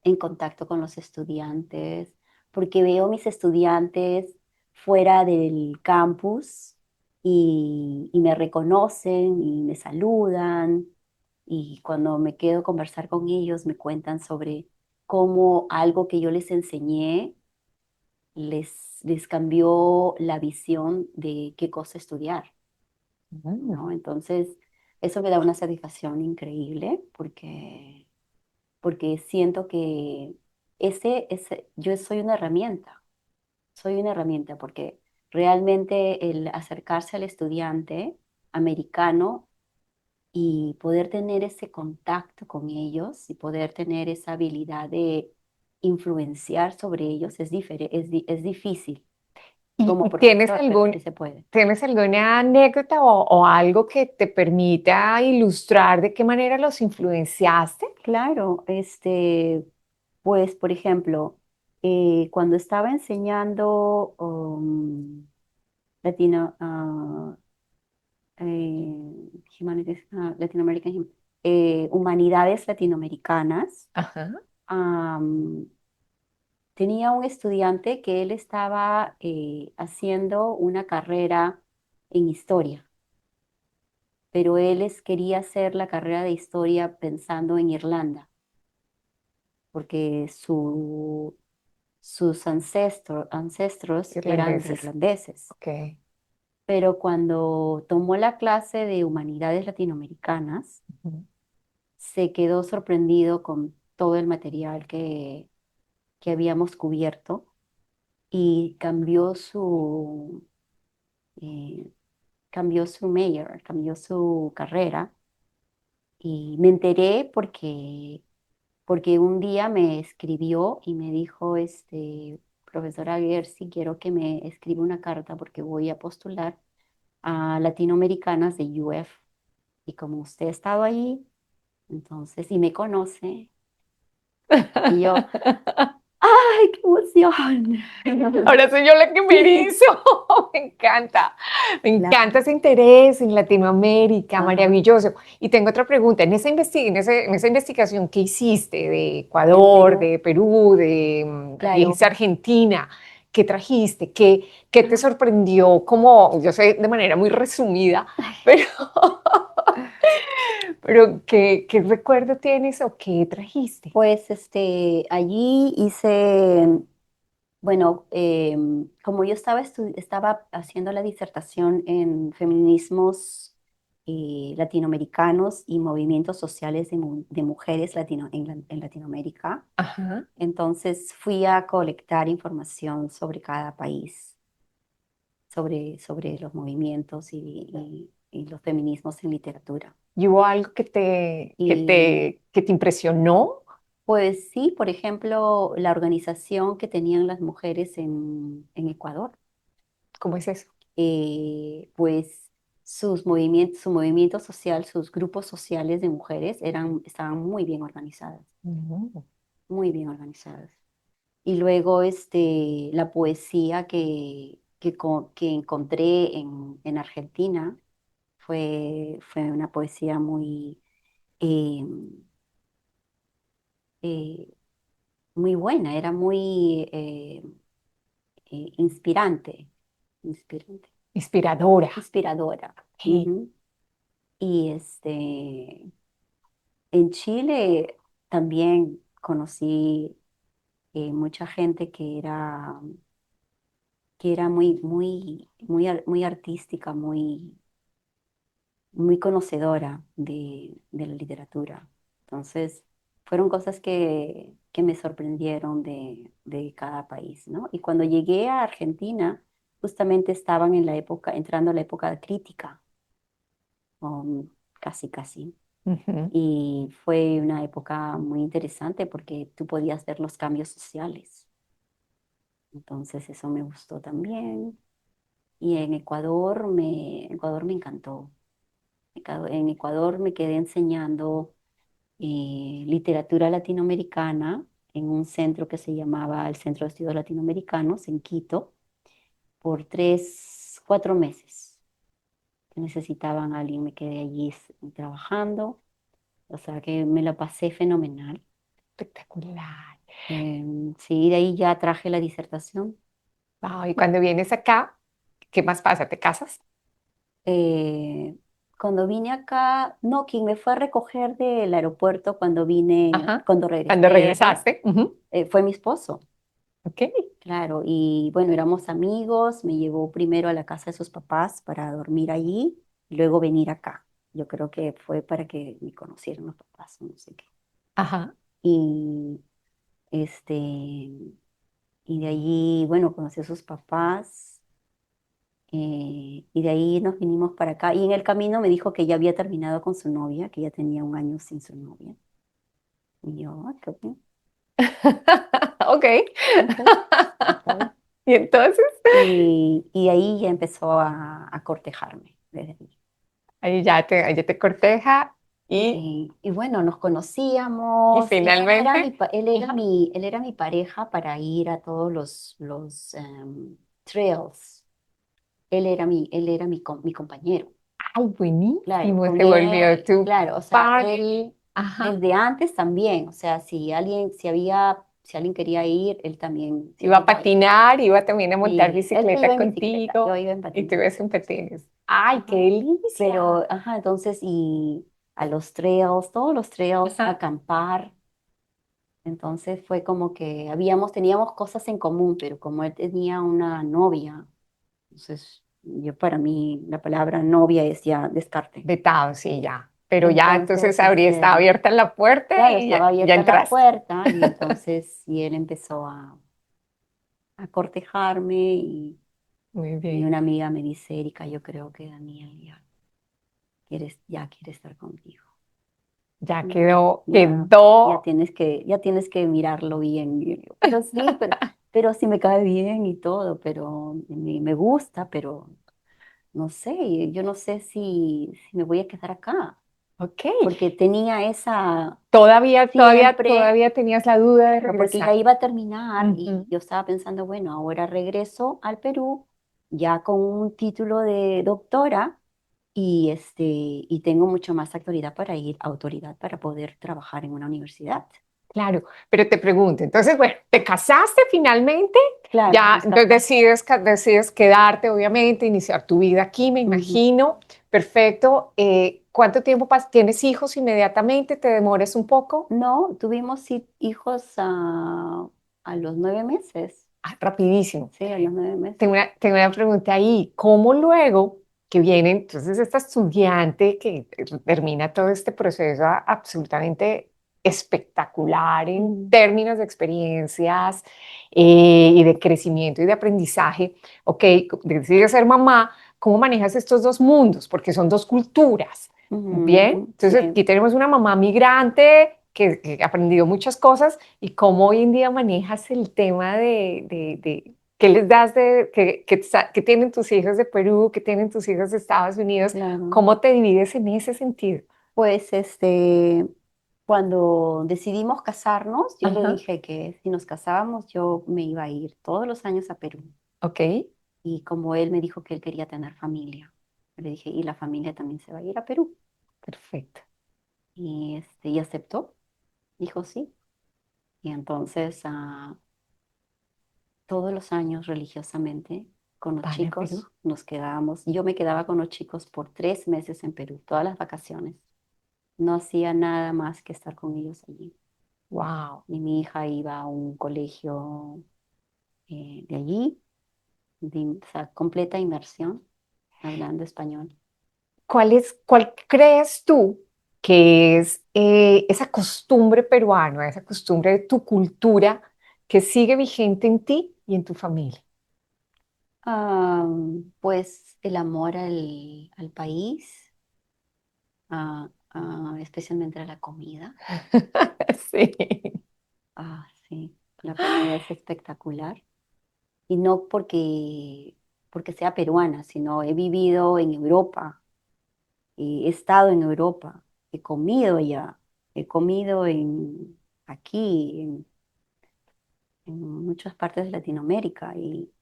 en contacto con los estudiantes, porque veo mis estudiantes fuera del campus y me reconocen y me saludan y cuando me quedo a conversar con ellos me cuentan sobre cómo algo que yo les enseñé les cambió la visión de qué cosa estudiar, Mm. ¿no? Entonces, eso me da una satisfacción increíble porque siento que yo soy una herramienta porque realmente el acercarse al estudiante americano y poder tener ese contacto con ellos y poder tener esa habilidad de influenciar sobre ellos es difícil. Como ¿Y tienes profesor, pero sí se puede. tienes alguna anécdota o algo que te permita ilustrar de qué manera los influenciaste? Claro, pues, por ejemplo, cuando estaba enseñando Latino, Latinoamerican humanidades latinoamericanas, Ajá. am, tenía un estudiante que él estaba haciendo una carrera en historia, pero quería hacer la carrera de historia pensando en Irlanda, porque sus ancestros eran Irlandeses. irlandeses. Ok. Pero cuando tomó la clase de humanidades latinoamericanas, Ujú. se quedó sorprendido con todo el material que habíamos cubierto y eh, cambió su major, cambió su carrera. Y me enteré porque un día me escribió y me dijo, profesora Gersi, quiero que me escriba una carta porque voy a postular a latinoamericanas de UF. Y como usted ha estado ahí, entonces, y me conoce, y yo, ¡ay, qué emoción! Ahora soy yo la que me Sí, erizo. Me encanta claro, ese interés en Latinoamérica, ajá, maravilloso. Y tengo otra pregunta, en esa investigación que hiciste de en Ecuador, Perú, de Perú, claro, dijiste Argentina, ¿qué trajiste? ¿Qué te ajá. sorprendió? Como, yo sé de manera muy resumida, pero, pero ¿qué recuerdo tienes o qué trajiste? Pues allí hice, bueno, como yo estaba haciendo la disertación en feminismos latinoamericanos y movimientos sociales de mujeres en Latinoamérica, Ajá. entonces fui a colectar información sobre cada país, sobre los movimientos y los feminismos en literatura. ¿Y hubo algo Y que te impresionó? pues sí, por ejemplo, la organización que tenían las mujeres en Ecuador, ¿Cómo es eso? pues su movimiento social, sus grupos sociales de mujeres estaban Ujú. muy bien organizadas. Y luego la poesía que encontré en Argentina fue una poesía eh, eh, muy buena, era muy inspirante, inspirante, Inspiradora. inspiradora. Sí. Ujú. Y en Chile también conocí mucha gente que era muy artística, muy conocedora de la literatura. Entonces, fueron cosas que me sorprendieron de cada país, ¿no? Y cuando llegué a Argentina, justamente entrando a la época crítica, casi, casi. Ujú. y fue una época muy interesante porque tú podías ver los cambios sociales. Entonces eso me gustó también. Y en Ecuador me encantó. En Ecuador me quedé enseñando literatura latinoamericana en un centro que se llamaba el Centro de Estudios Latinoamericanos en Quito por 3, 4 meses. Que necesitaban a alguien, me quedé allí trabajando, o sea que me la pasé fenomenal. Espectacular. Sí, de ahí ya traje la disertación. Wow, y cuando vienes acá, ¿qué más pasa? ¿Te casas? Eh, Cuando vine acá, no, quien me fue a recoger del aeropuerto cuando vine, Ajá. cuando Cuando regresé, regresaste. Ujú. fue mi esposo. Ok. Claro, y bueno, éramos amigos, me llevó primero a la casa de sus papás para dormir allí, y luego venir acá. Yo creo que fue para que me conocieran los papás, no sé qué. Ajá. Y este, y de allí, bueno, conocí a sus papás, y de ahí nos vinimos para acá. Y en el camino me dijo que ya había terminado con su novia, que ya tenía un año sin su novia. Y yo, ah, qué bien, Ok. ok, está bien. Y entonces, Y ahí ya empezó a cortejarme desde ahí. ahí ya te corteja Y bueno, nos y conocíamos y finalmente, él él era mi pareja para ir a todos los trails. Él era mi compañero. ay, Claro, buenísimo, con se volvió él, tu claro, o sea, par. él Ajá. desde antes también, o sea, si alguien quería ir, él también Iba a siempre estaba. patinar, iba también a montar Sí, él se iba bicicleta en bicicleta, yo contigo iba en y tú ibas patineta. en patines. ¡Ay, qué Ajá. delicia! Pero, ajá, entonces, y a los trails, todos los trails, Ajá. acampar. Entonces fue como que teníamos cosas en común, pero como él tenía una novia, entonces yo para mí la palabra novia es ya descarte. Vetado, sí, ya. Pero ya, entonces Entonces, estaba abierta la puerta claro, y estaba ya abierta la entraste. puerta y entonces y él empezó a cortejarme Muy y bien. una amiga me dice, Erika, yo creo que Daniel ya quiere estar contigo. Ya Mm, quedó, Ya, quedó. ya tienes que mirarlo bien. Y yo, pero sí, pero sí me cae bien y todo, pero me gusta, pero no sé, yo no sé si me voy a quedar acá, Ok. porque tenía esa siempre, Todavía tenías la duda de no, porque ya regresar. iba a terminar y Ujú. yo estaba pensando, bueno, ahora regreso al Perú ya con un título de doctora y tengo mucho más autoridad para poder trabajar en una universidad. Claro, pero te pregunto, entonces, bueno, te casaste finalmente, Claro, ya nos entonces casamos. decides quedarte, obviamente, iniciar tu vida aquí, me Ujú. imagino. Perfecto. ¿Cuánto tiempo tienes hijos inmediatamente? ¿Te demores un poco? No, tuvimos hijos a los 9 meses. Ah, rapidísimo. Sí, a los 9 meses. Tengo una pregunta ahí. ¿Cómo luego que viene entonces esta estudiante que termina todo este proceso absolutamente espectacular en Mm, términos de experiencias y de crecimiento y de aprendizaje? Ok, decides ser mamá, ¿cómo manejas estos dos mundos? Porque son dos culturas. Bien, ujú, entonces sí, aquí tenemos una mamá migrante que ha aprendido muchas cosas y cómo hoy en día manejas el tema de ¿qué les das que tienen tus hijos de Perú, que tienen tus hijos de Estados Unidos? claro. ¿Cómo te divides en ese sentido? Pues cuando decidimos casarnos, yo le Ajá, dije que si nos casábamos, yo me iba a ir todos los años a Perú. ok, Y como él me dijo que él quería tener familia, le dije, y la familia también se va a ir a Perú. perfecto. Y aceptó, dijo sí. Y entonces, todos los años religiosamente con los Van a Perú. chicos nos quedábamos. Yo me quedaba con los chicos por 3 meses en Perú, todas las vacaciones. No hacía nada más que estar con ellos allí. Wow. Y mi hija iba a un colegio de allí, o sea, completa inmersión, hablando español. Cuál crees tú que es esa costumbre peruana, esa costumbre de tu cultura que sigue vigente en ti y en tu familia? Pues el amor al país, especialmente a la comida. Sí. Sí, la comida es espectacular. Y no porque sea peruana, sino he vivido en Europa, he estado en Europa, he comido allá, he comido aquí, en muchas partes de Latinoamérica y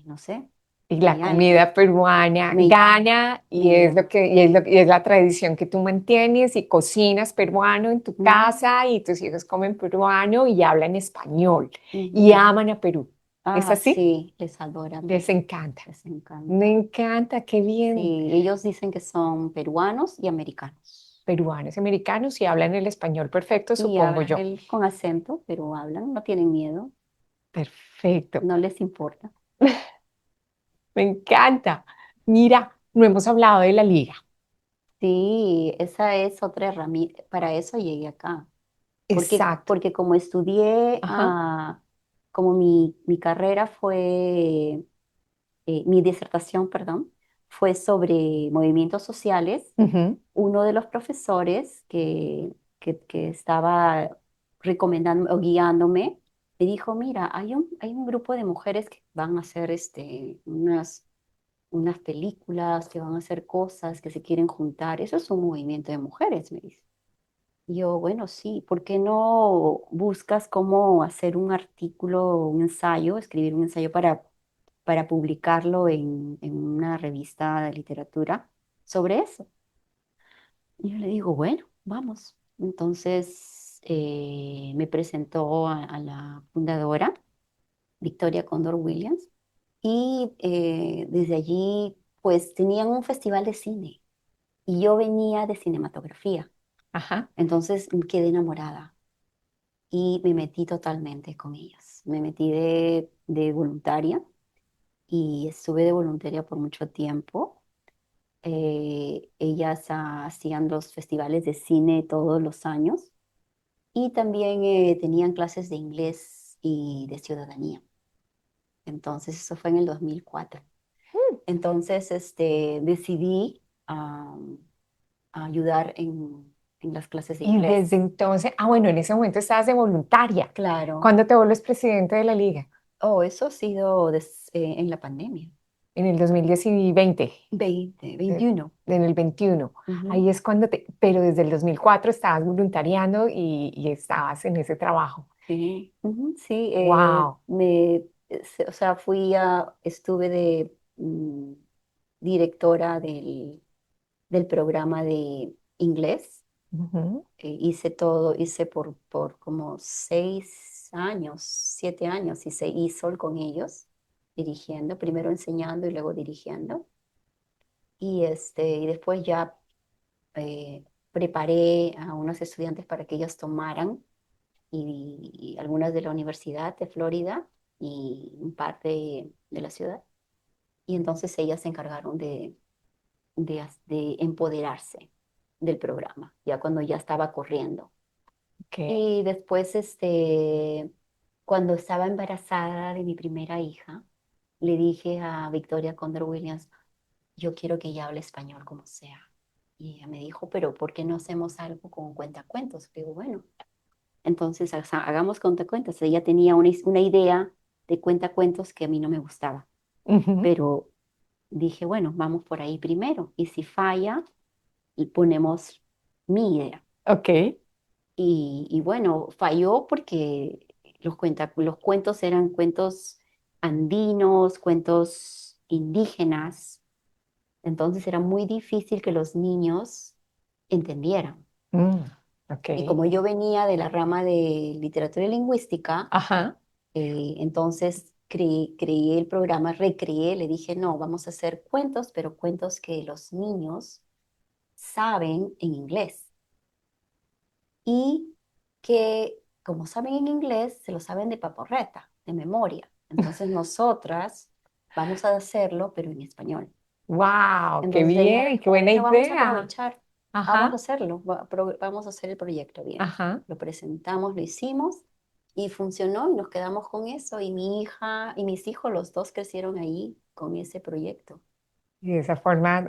no sé, Y la hay algo. comida peruana Me, gana y me es lo llama. que y es la tradición que tú mantienes y cocinas peruano en tu Ujú, casa y tus hijos comen peruano y hablan español y ujú. aman a Perú. ¿Es así? Sí, les adora Les Perú, encanta. les Me encanta. encanta, qué bien. Sí, ellos dicen que son peruanos y americanos. Peruanos y americanos y hablan el español perfecto, Y supongo hablan yo. con acento, pero hablan, no tienen miedo, Perfecto. no les importa. Me encanta. Mira, no hemos hablado de la liga. Sí, esa es otra herramienta, para eso llegué acá, Exacto. porque como estudié, Ajá. como mi carrera fue, mi disertación, perdón, fue sobre movimientos sociales. Ujú. Uno de los profesores que estaba recomendando o guiándome me dijo, mira, hay un grupo de mujeres que van a hacer unas películas, que van a hacer cosas, que se quieren juntar. Eso es un movimiento de mujeres, me dice. Y yo, bueno, sí, ¿por qué no buscas cómo hacer un artículo, un ensayo, escribir un ensayo para publicarlo en una revista de literatura sobre eso? Y yo le digo, bueno, vamos. Entonces me presentó a la fundadora, Victoria Condor Williams, y desde allí pues tenían un festival de cine y yo venía de cinematografía. Ajá. Entonces quedé enamorada y me metí totalmente con ellas. Me metí de voluntaria y estuve de voluntaria por mucho tiempo. Ellas hacían los festivales de cine todos los años y también tenían clases de inglés y de ciudadanía. Entonces, eso fue en el 2004. Entonces, decidí a ayudar en las clases de Y inglés. desde entonces, bueno, en ese momento estabas de voluntaria. Claro. ¿Cuándo te vuelves presidente de la liga? Oh, eso ha sido en la pandemia. En el 2010 y 20, 2021. en el 21. Ujú. Ahí es cuando pero desde el 2004 estabas voluntariando y estabas en ese trabajo. Sí, ujú, sí, Wow. o sea, estuve de directora del programa de inglés. Hice todo, hice por como 6 años, 7 años, hice ESOL con ellos, dirigiendo, primero enseñando y luego dirigiendo. Y después ya preparé a unos estudiantes para que ellos tomaran y algunas de la Universidad de Florida y un par de la ciudad. Y entonces ellas se encargaron de empoderarse del programa, ya cuando ya estaba corriendo. Ok. Y después, cuando estaba embarazada de mi primera hija, le dije a Victoria Condor Williams, yo quiero que ella hable español como sea. Y ella me dijo, pero ¿por qué no hacemos algo con cuentacuentos? Le digo, bueno, entonces hagamos cuentacuentos. Ella tenía una idea de cuentacuentos que a mí no me gustaba, Ujú. pero dije, bueno, vamos por ahí primero. Y si falla, y ponemos mi idea. Ok. Y bueno, falló porque los cuentos eran cuentos andinos, cuentos indígenas, entonces era muy difícil que los niños entendieran. Mm, ok. Y como yo venía de la rama de literatura y lingüística, Ajá. entonces creé el programa, recreé, le dije, no, vamos a hacer cuentos, pero cuentos que los niños saben en inglés. Y que, como saben en inglés, se lo saben de paporreta, de memoria. Entonces nosotras vamos a hacerlo, pero en español. Wow, qué Entonces ella bien, qué dijo, buena bueno, vamos a idea. aprovechar, vamos a Ajá. hacerlo, vamos a hacer el proyecto bien. Ajá. Lo presentamos, lo hicimos y funcionó y nos quedamos con eso. Y mi hija y mis hijos, los dos crecieron ahí con ese proyecto. Y de esa forma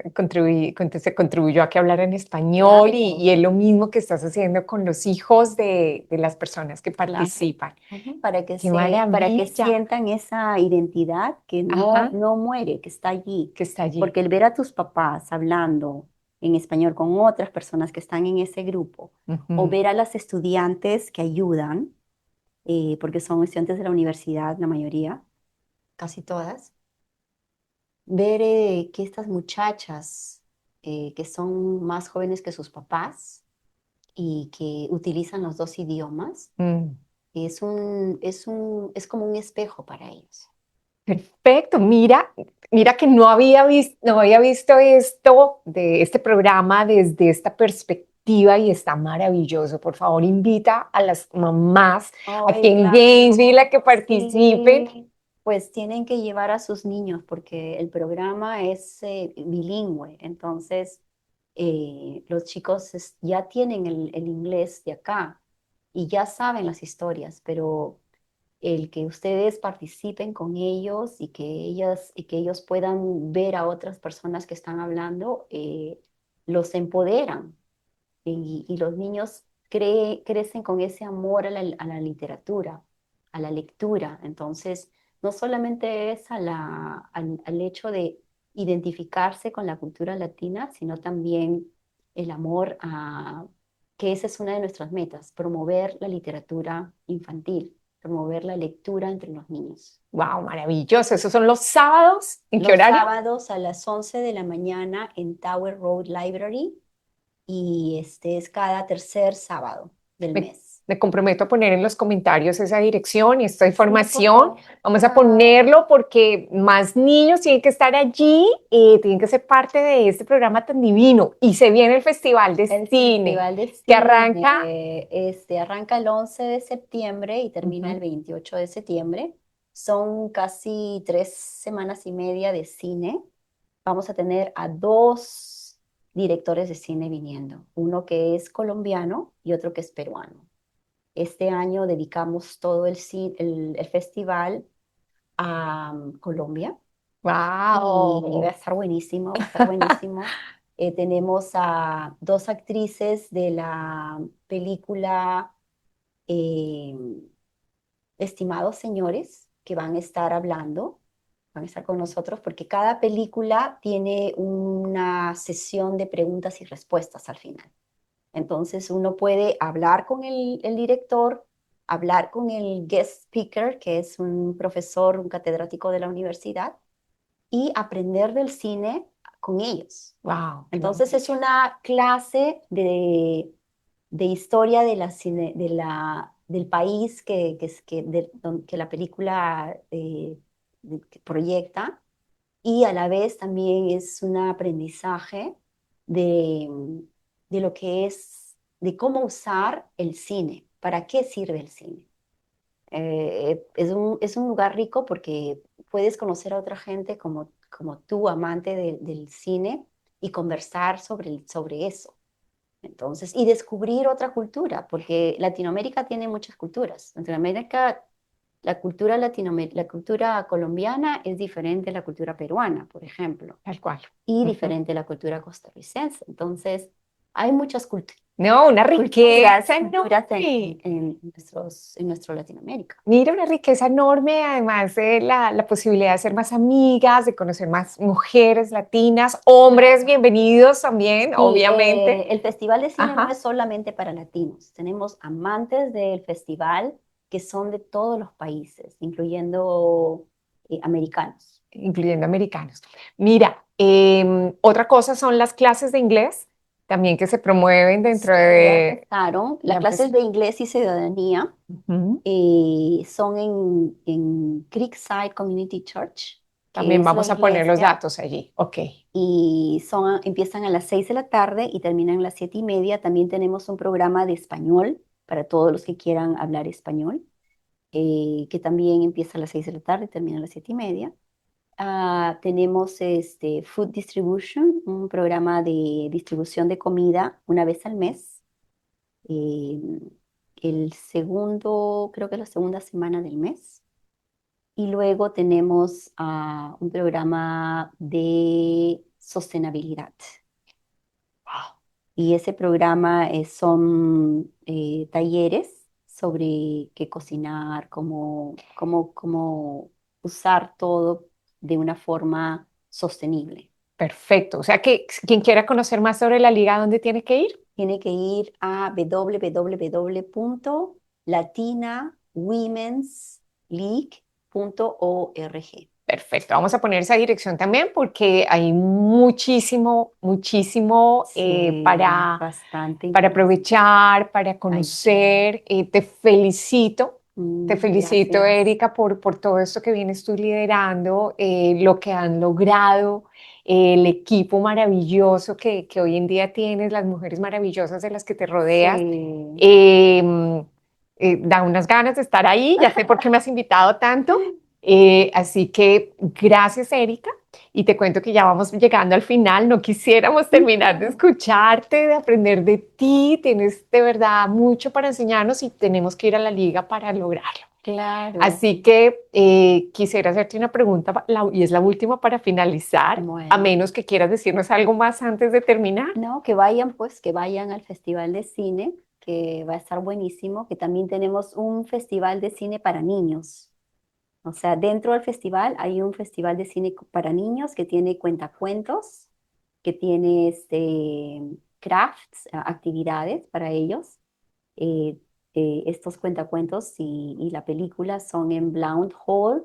se contribuyó a que hablaran español Claro, y es lo mismo que estás haciendo con los hijos de las personas que claro. participan. Ujú. ¡Qué Para que maravilla! sientan esa identidad que Ajá, no muere, que está allí. que está allí. Porque el ver a tus papás hablando en español con otras personas que están en ese grupo, o Ujú. ver a las estudiantes que ayudan, porque son estudiantes de la universidad, la mayoría, casi todas, ver que estas muchachas que son más jóvenes que sus papás y que utilizan los dos idiomas, Mm. es como un espejo para ellos. Perfecto, mira que no había visto esto de este programa desde esta perspectiva y está maravilloso. Por favor, invita a las mamás aquí Ay, en claro. Gainesville a que participen. Sí, pues tienen que llevar a sus niños porque el programa es bilingüe, entonces los chicos ya tienen el inglés de acá y ya saben las historias, pero el que ustedes participen con ellos y que ellos puedan ver a otras personas que están hablando, los empoderan y los niños crecen con ese amor a la literatura, a la lectura. Entonces, no solamente es al hecho de identificarse con la cultura latina, sino también el amor a, que esa es una de nuestras metas, promover la literatura infantil, promover la lectura entre los niños. Wow, maravilloso. Esos son los sábados. ¿En qué Los horario? sábados a las 11 de la mañana en Tower Road Library y este es cada tercer sábado del Me, mes. me comprometo a poner en los comentarios esa dirección y esta Sí, por información. favor. Vamos a ponerlo porque más niños tienen que estar allí y tienen que ser parte de este programa tan divino. Y se viene el Festival de El Cine Festival de que Cine arranca. arranca el 11 de septiembre y termina el Ujú. 28 de septiembre. Son casi 3 semanas y media de cine. Vamos a tener a dos directores de cine viniendo, uno que es colombiano y otro que es peruano. Este año dedicamos todo el festival a Colombia y va a Wow. estar buenísimo, va a estar buenísimo. Tenemos a dos actrices de la película eh, Estimados Señores que van a estar hablando, van a estar con nosotros porque cada película tiene una sesión de preguntas y respuestas al final. Entonces uno puede hablar con el director, hablar con el guest speaker, que es un profesor, un catedrático de la universidad, y aprender del cine con ellos. Wow, qué Entonces es maravilla. una clase de historia de del país que la película que proyecta y a la vez también es un aprendizaje de, de lo que de cómo usar el cine, para qué sirve el cine. Es un lugar rico porque puedes conocer a otra gente como tú, amante del cine, y conversar sobre eso. Entonces, y descubrir otra cultura, porque Latinoamérica tiene muchas culturas. Latinoamérica, la cultura colombiana es diferente a la cultura peruana, por ejemplo, Tal cual. y Ujú. diferente a la cultura costarricense. Entonces, hay muchas No, una riqueza culturas enorme. en nuestro Latinoamérica. Mira, una riqueza enorme, además de la posibilidad de ser más amigas, de conocer más mujeres latinas, hombres bienvenidos también, Sí, obviamente. el Festival de Cine no es Ajá, solamente para latinos. Tenemos amantes del festival que son de todos los países, incluyendo americanos. incluyendo americanos. Mira, otra cosa son las clases de inglés, también que se promueven dentro Sí, ya de empezaron. la Las empresa. clases de inglés y ciudadanía Ujú. son en Creekside Community Church, que También es la vamos a poner los iglesia, datos allí. Ok. y empiezan a las 6 de la tarde y terminan a las 7:30. También tenemos un programa de español para todos los que quieran hablar español, que también empieza a las 6 de la tarde y termina a las 7:30. Tenemos este Food Distribution, un programa de distribución de comida una vez al mes. eh, el segundo, creo que es la segunda semana del mes. Y luego tenemos un programa de sostenibilidad. Wow. Y ese programa son talleres sobre qué cocinar, cómo usar todo de una forma sostenible. Perfecto. O sea que quien quiera conocer más sobre la liga, ¿dónde tiene que ir? Tiene que ir a www.latinawomensleague.org. Perfecto. Vamos a poner esa dirección también porque hay muchísimo, muchísimo Sí, bastante para información. aprovechar, para Ay, conocer. Te felicito. Te felicito, gracias. Erika, por todo esto que vienes tú liderando, lo que han logrado, el equipo maravilloso que hoy en día tienes, las mujeres maravillosas de las que te rodeas. Sí. Eh, Da unas ganas de estar ahí, ya sé por qué me has invitado tanto. Así que gracias, Erika. Y te cuento que ya vamos llegando al final. No quisiéramos terminar de escucharte, de aprender de ti. Tienes de verdad mucho para enseñarnos y tenemos que ir a la liga para lograrlo. Claro. Así que quisiera hacerte una pregunta y es la última para finalizar, a Bueno, menos que quieras decirnos algo más antes de terminar. no, que vayan, pues, que vayan al Festival de Cine, que va a estar buenísimo, que también tenemos un festival de cine para niños. O sea, dentro del festival hay un festival de cine para niños que tiene cuentacuentos, que tiene crafts, actividades para ellos. Eh, Estos cuentacuentos y la película son en Blount Hall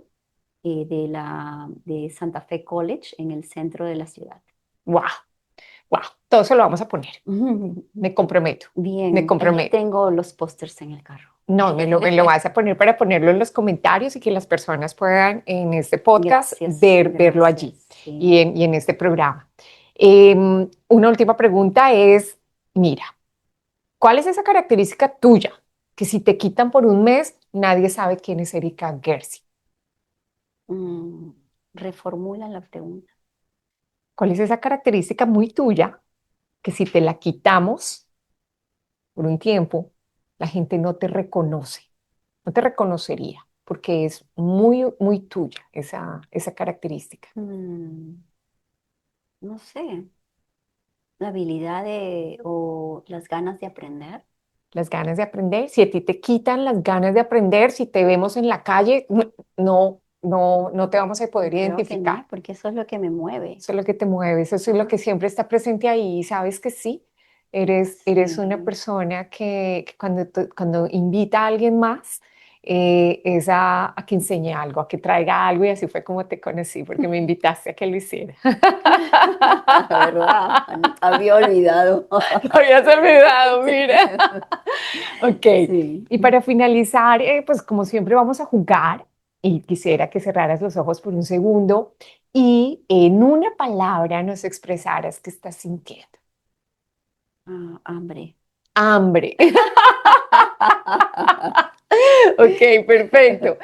de Santa Fe College en el centro de la ciudad. ¡Wow! ¡Wow! Todo eso lo vamos a poner. Me comprometo. Me Bien, ahí comprometo. tengo los pósters en el carro. No, me lo vas a poner para ponerlo en los comentarios y que las personas puedan en este podcast Gracias, verlo allí gracias. Sí. y en este programa. Una última pregunta es, mira, ¿cuál es esa característica tuya que si te quitan por un mes, nadie sabe quién es Erika Gersi? Mm, Reformula la pregunta. ¿Cuál es esa característica muy tuya que si te la quitamos por un tiempo, la gente no te reconoce, no te reconocería, porque es muy, muy tuya esa característica? No sé, la habilidad o las ganas de aprender. Las ganas de aprender. Si a ti te quitan las ganas de aprender, si te vemos en la calle, no te vamos a poder Creo que identificar. no, porque eso es lo que me mueve. Eso es lo que te mueve, eso es lo Ajá. que siempre está presente ahí. Y sabes que sí, eres una Sí. persona que cuando invita a alguien más, es a que enseñe algo, a que traiga algo. Y así fue como te conocí, porque me invitaste a que lo hiciera. La verdad, había olvidado. Lo habías olvidado, mira. Ok, Sí. y para finalizar, pues como siempre vamos a jugar y quisiera que cerraras los ojos por un segundo y en una palabra nos expresaras qué estás sintiendo. Hambre. Hambre. Ok, perfecto.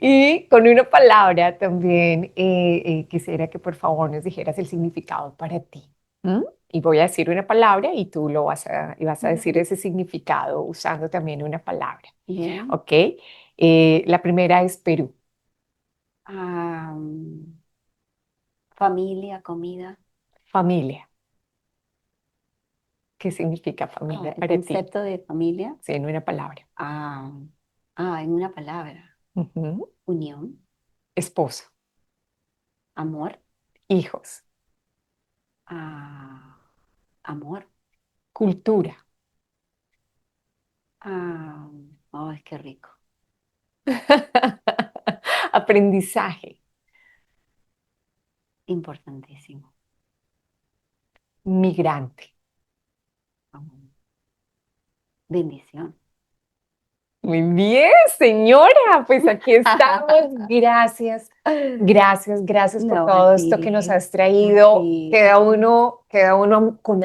Y con una palabra también quisiera que por favor nos dijeras el significado para ti. ¿Mm? Y voy a decir una palabra y tú vas a decir Ujú. ese significado usando también una palabra. Bien. ¿Ok? La primera es Perú. Familia, comida. Familia. ¿Qué significa familia El para ti? concepto de familia. Sí, en una palabra. Ah, en una palabra. Ujú. Unión, Esposo, amor, hijos, ah, amor. cultura, Ah, Ay, qué rico. aprendizaje, Importantísimo. migrante. Ah, Bendición. Muy bien, señora. Pues aquí estamos. Gracias, gracias, gracias por No, todo esto que nos has a traído. ti. Queda uno con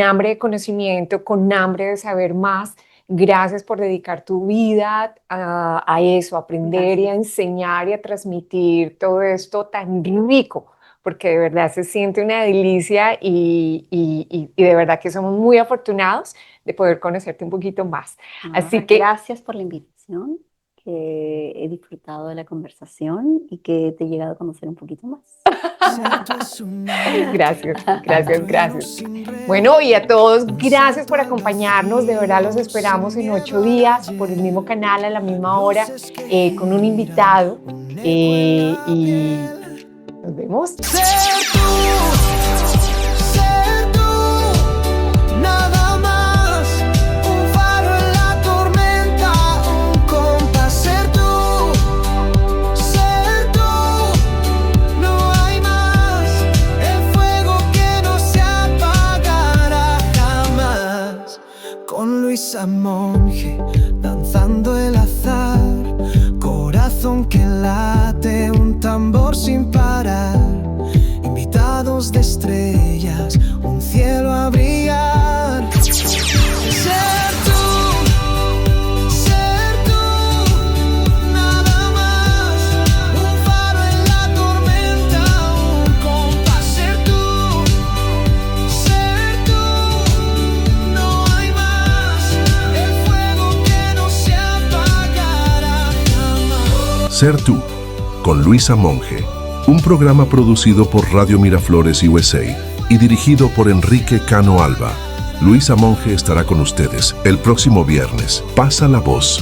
hambre de conocimiento, con hambre de saber más. Gracias por dedicar tu vida a eso, a aprender y a Gracias. enseñar y a transmitir todo esto tan rico, porque de verdad se siente una delicia y de verdad que somos muy afortunados de poder conocerte un poquito más. No, Así que gracias por la invitación. que he disfrutado de la conversación y que te he llegado a conocer un poquito más. Gracias, gracias, gracias. Bueno, y a todos, gracias por acompañarnos. De verdad los esperamos en 8 días por el mismo canal, a la misma hora, con un invitado. Y nos vemos. Ser tú, nada más. Un faro en la tormenta, un compás. Ser tú, no hay más. El fuego que no se apagará jamás. Con Luisa Monge, danzando el azar. Corazón que late, un tambor sin parar. Invitados de estrellas, un cielo a brillar. Ser tú, nada más. Un faro en la tormenta, un compás. Ser tú, no hay más. El fuego que no se apagará jamás. Ser tú, con Luisa Monge, un programa producido por Radio Miraflores USA y dirigido por Enrique Cano Alba. Luisa Monge estará con ustedes el próximo viernes. Pasa la voz.